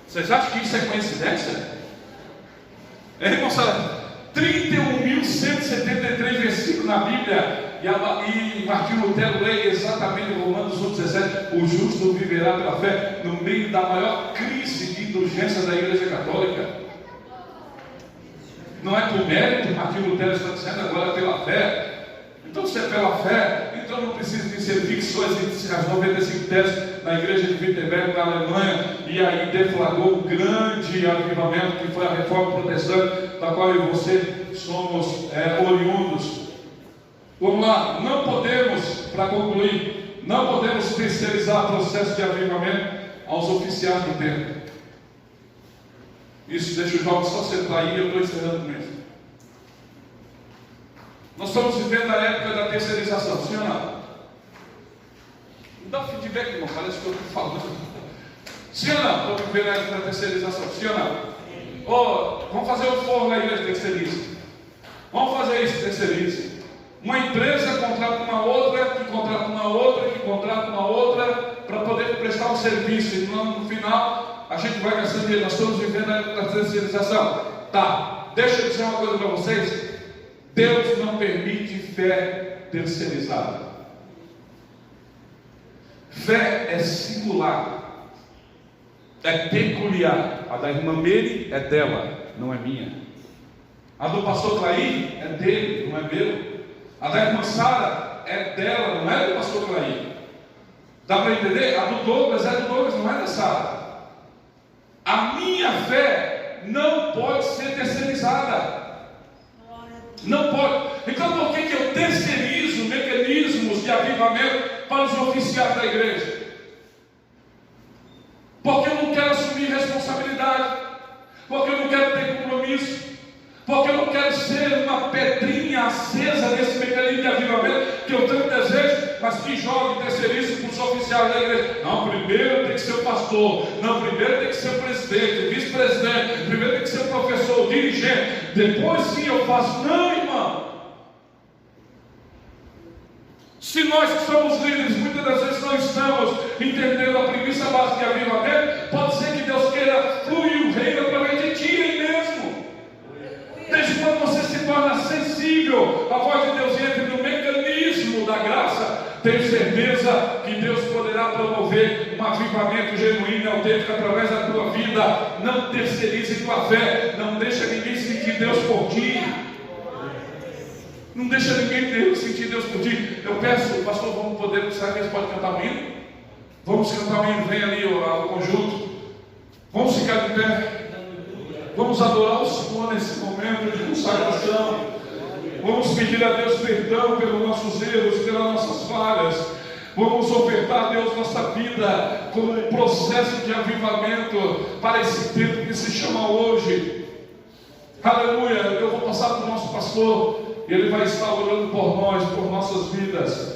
Vocês acham que isso é coincidência? Moçada, 31.173 versículos na Bíblia, e Martinho Lutero lê exatamente Romanos 1,17: o justo viverá pela fé, no meio da maior crise de indulgência da Igreja Católica. Não é por mérito, Martinho Lutero está dizendo agora pela fé. Então, se é pela fé, então não precisa de ser fixo as 95 teses na igreja de Wittenberg, na Alemanha, e aí deflagrou um grande avivamento que foi a reforma protestante, da qual eu e você somos oriundos. Vamos lá, não podemos, para concluir, não podemos terceirizar o processo de avivamento aos oficiais do templo. Isso deixa os jovens só sentar aí, eu estou encerrando com isso. Nós estamos vivendo a época da terceirização, sim ou não? Me dá um feedback, irmão, parece que eu estou falando. Sim ou não? Estamos vivendo a época da terceirização, sim ou não? Vamos fazer o forno na igreja, terceiriza. Vamos fazer isso, terceiriza. Uma empresa contrata uma outra, que contrata uma outra, que contrata uma outra, para poder prestar um serviço. E no final, a gente vai gastando dinheiro. Nós estamos vivendo a época da terceirização. Tá, deixa eu dizer uma coisa para vocês. Deus não permite fé terceirizada. Fé é singular, é peculiar. A da irmã Meire é dela, não é minha. A do pastor Clair é dele, não é meu. A da irmã Sara é dela, não é do pastor Clair. Dá para entender? A do Douglas é do Douglas, não é da Sara. A minha fé não pode ser terceirizada. Não pode. Então por que eu terceirizo mecanismos de avivamento para os oficiais da igreja? Porque eu não quero assumir responsabilidade, porque eu não quero ter compromisso, porque eu não quero ser uma pedrinha acesa nesse mecanismo de avivamento que eu tanto desejo, mas que jogue terceirizo para os oficiais da igreja. Não, primeiro tem que ser o pastor, não, primeiro tem que ser o presidente, o vice-presidente, primeiro tem que ser o professor, o dirigente, depois sim eu faço. Não, irmão. Se nós que somos líderes muitas das vezes não estamos entendendo a premissa básica de avivamento, pode ser que Deus queira fluir o reino através de ti aí mesmo. Desde quando você se torna sensível, a voz de Deus entra no mecanismo da graça, tenho certeza que Deus poderá promover um avivamento genuíno e autêntico através da tua vida. Não terceirize tua fé, não deixa ninguém sentir Deus por ti. Não deixa ninguém sentir Deus por ti. Eu peço, pastor, vamos poder, será que eles podem cantar um hino? Vamos cantar um hino, vem ali o conjunto. Vamos ficar de pé. Vamos adorar o Senhor nesse momento de consagração. Vamos pedir a Deus perdão pelos nossos erros, pelas nossas falhas. Vamos ofertar a Deus nossa vida como um processo de avivamento para esse tempo que se chama hoje. Aleluia. Eu vou passar para o nosso pastor. Ele vai estar orando por nós, por nossas vidas.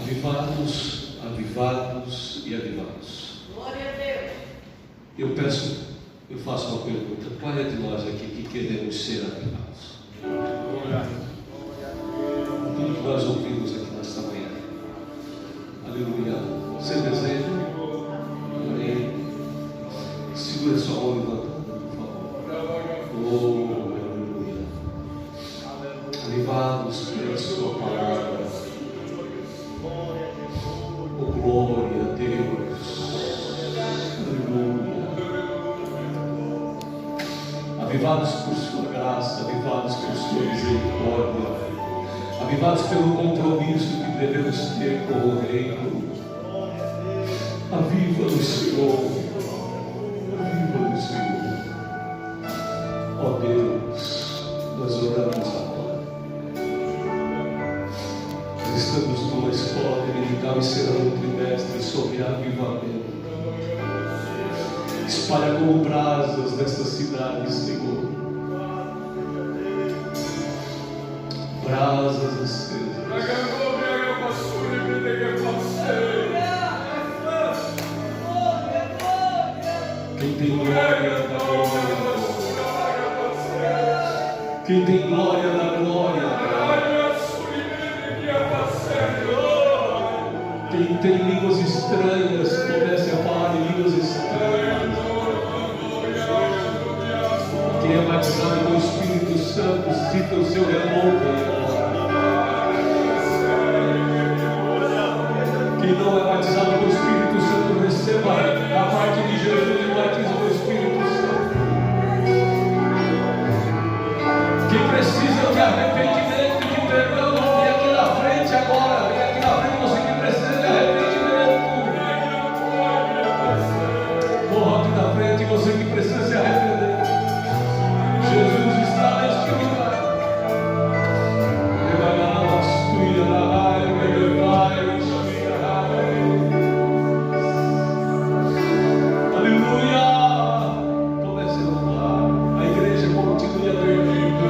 Avivados, avivados e avivados. Glória a Deus. Eu faço uma pergunta: qual é de nós aqui que queremos ser avivados? Tudo que nós ouvimos aqui nesta manhã. Aleluia. Você deseja? Amém. Segura sua mão levantando, por favor. Oh, aleluia. Avivados pela sua palavra. Oh, glória a Deus. Aleluia. Avivados por sua graça, avivados por sua misericórdia, avivados pelo compromisso que devemos ter com o reino. Aviva-nos, Senhor. Aviva-nos, Senhor. Ó Deus, nós oramos agora. Nós estamos numa escola dominical e será um trimestre sobre avivamento. Espalha como brasas nesta cidade, Senhor. brasas acesas. Quem tem glória da glória, quem tem glória da glória, quem tem línguas estranhas, comece a falar em línguas estranhas. Quem é batizado com o Espírito Santo, cita o seu revólver. Quem não é batizado com o Espírito Santo, receba a parte de Jesus e batiza com o Espírito Santo. Quem precisa de arrependimento e de perdão, vem aqui na frente agora. Vem aqui na frente, você que precisa de arrependimento. Morra aqui na frente, você que precisa se arrepender. Jesus está neste lugar. Aleluia! Comece a louvar. A igreja continue a ter vida.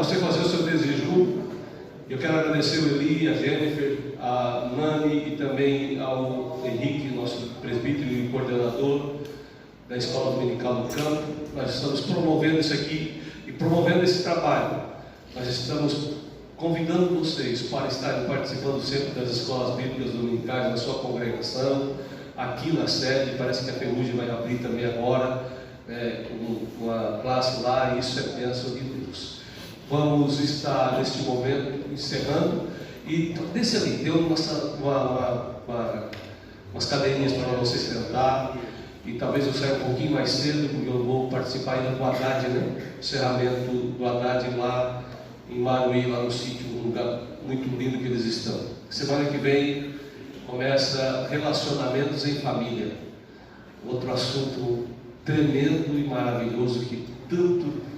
você fazer o seu desjejum. Eu quero agradecer o Eli, a Jennifer, a Nani e também ao Henrique, nosso presbítero e coordenador da Escola Dominical do Campo. Nós estamos promovendo isso aqui e promovendo esse trabalho. Nós estamos convidando vocês para estarem participando sempre das escolas bíblicas dominicais na sua congregação, aqui na sede. Parece que a Ferrugem vai abrir também agora uma classe lá, e isso é bênção de Deus. Vamos estar neste momento encerrando, e desce ali, tem umas cadeirinhas para você sentar, e talvez eu saia um pouquinho mais cedo, porque eu vou participar ainda do Haddad, né? Encerramento do Haddad lá em Maruí, lá no sítio, um lugar muito lindo que eles estão. Semana que vem começa relacionamentos em família, outro assunto tremendo e maravilhoso que tanto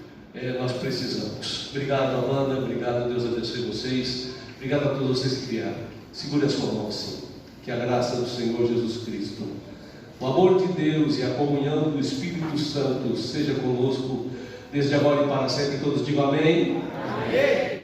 nós precisamos. Obrigado, Amanda, obrigado, Deus abençoe vocês, obrigado a todos vocês que vieram. Segure a sua mão assim, que a graça do Senhor Jesus Cristo, o amor de Deus e a comunhão do Espírito Santo seja conosco desde agora e para sempre. Todos digam amém. Amém.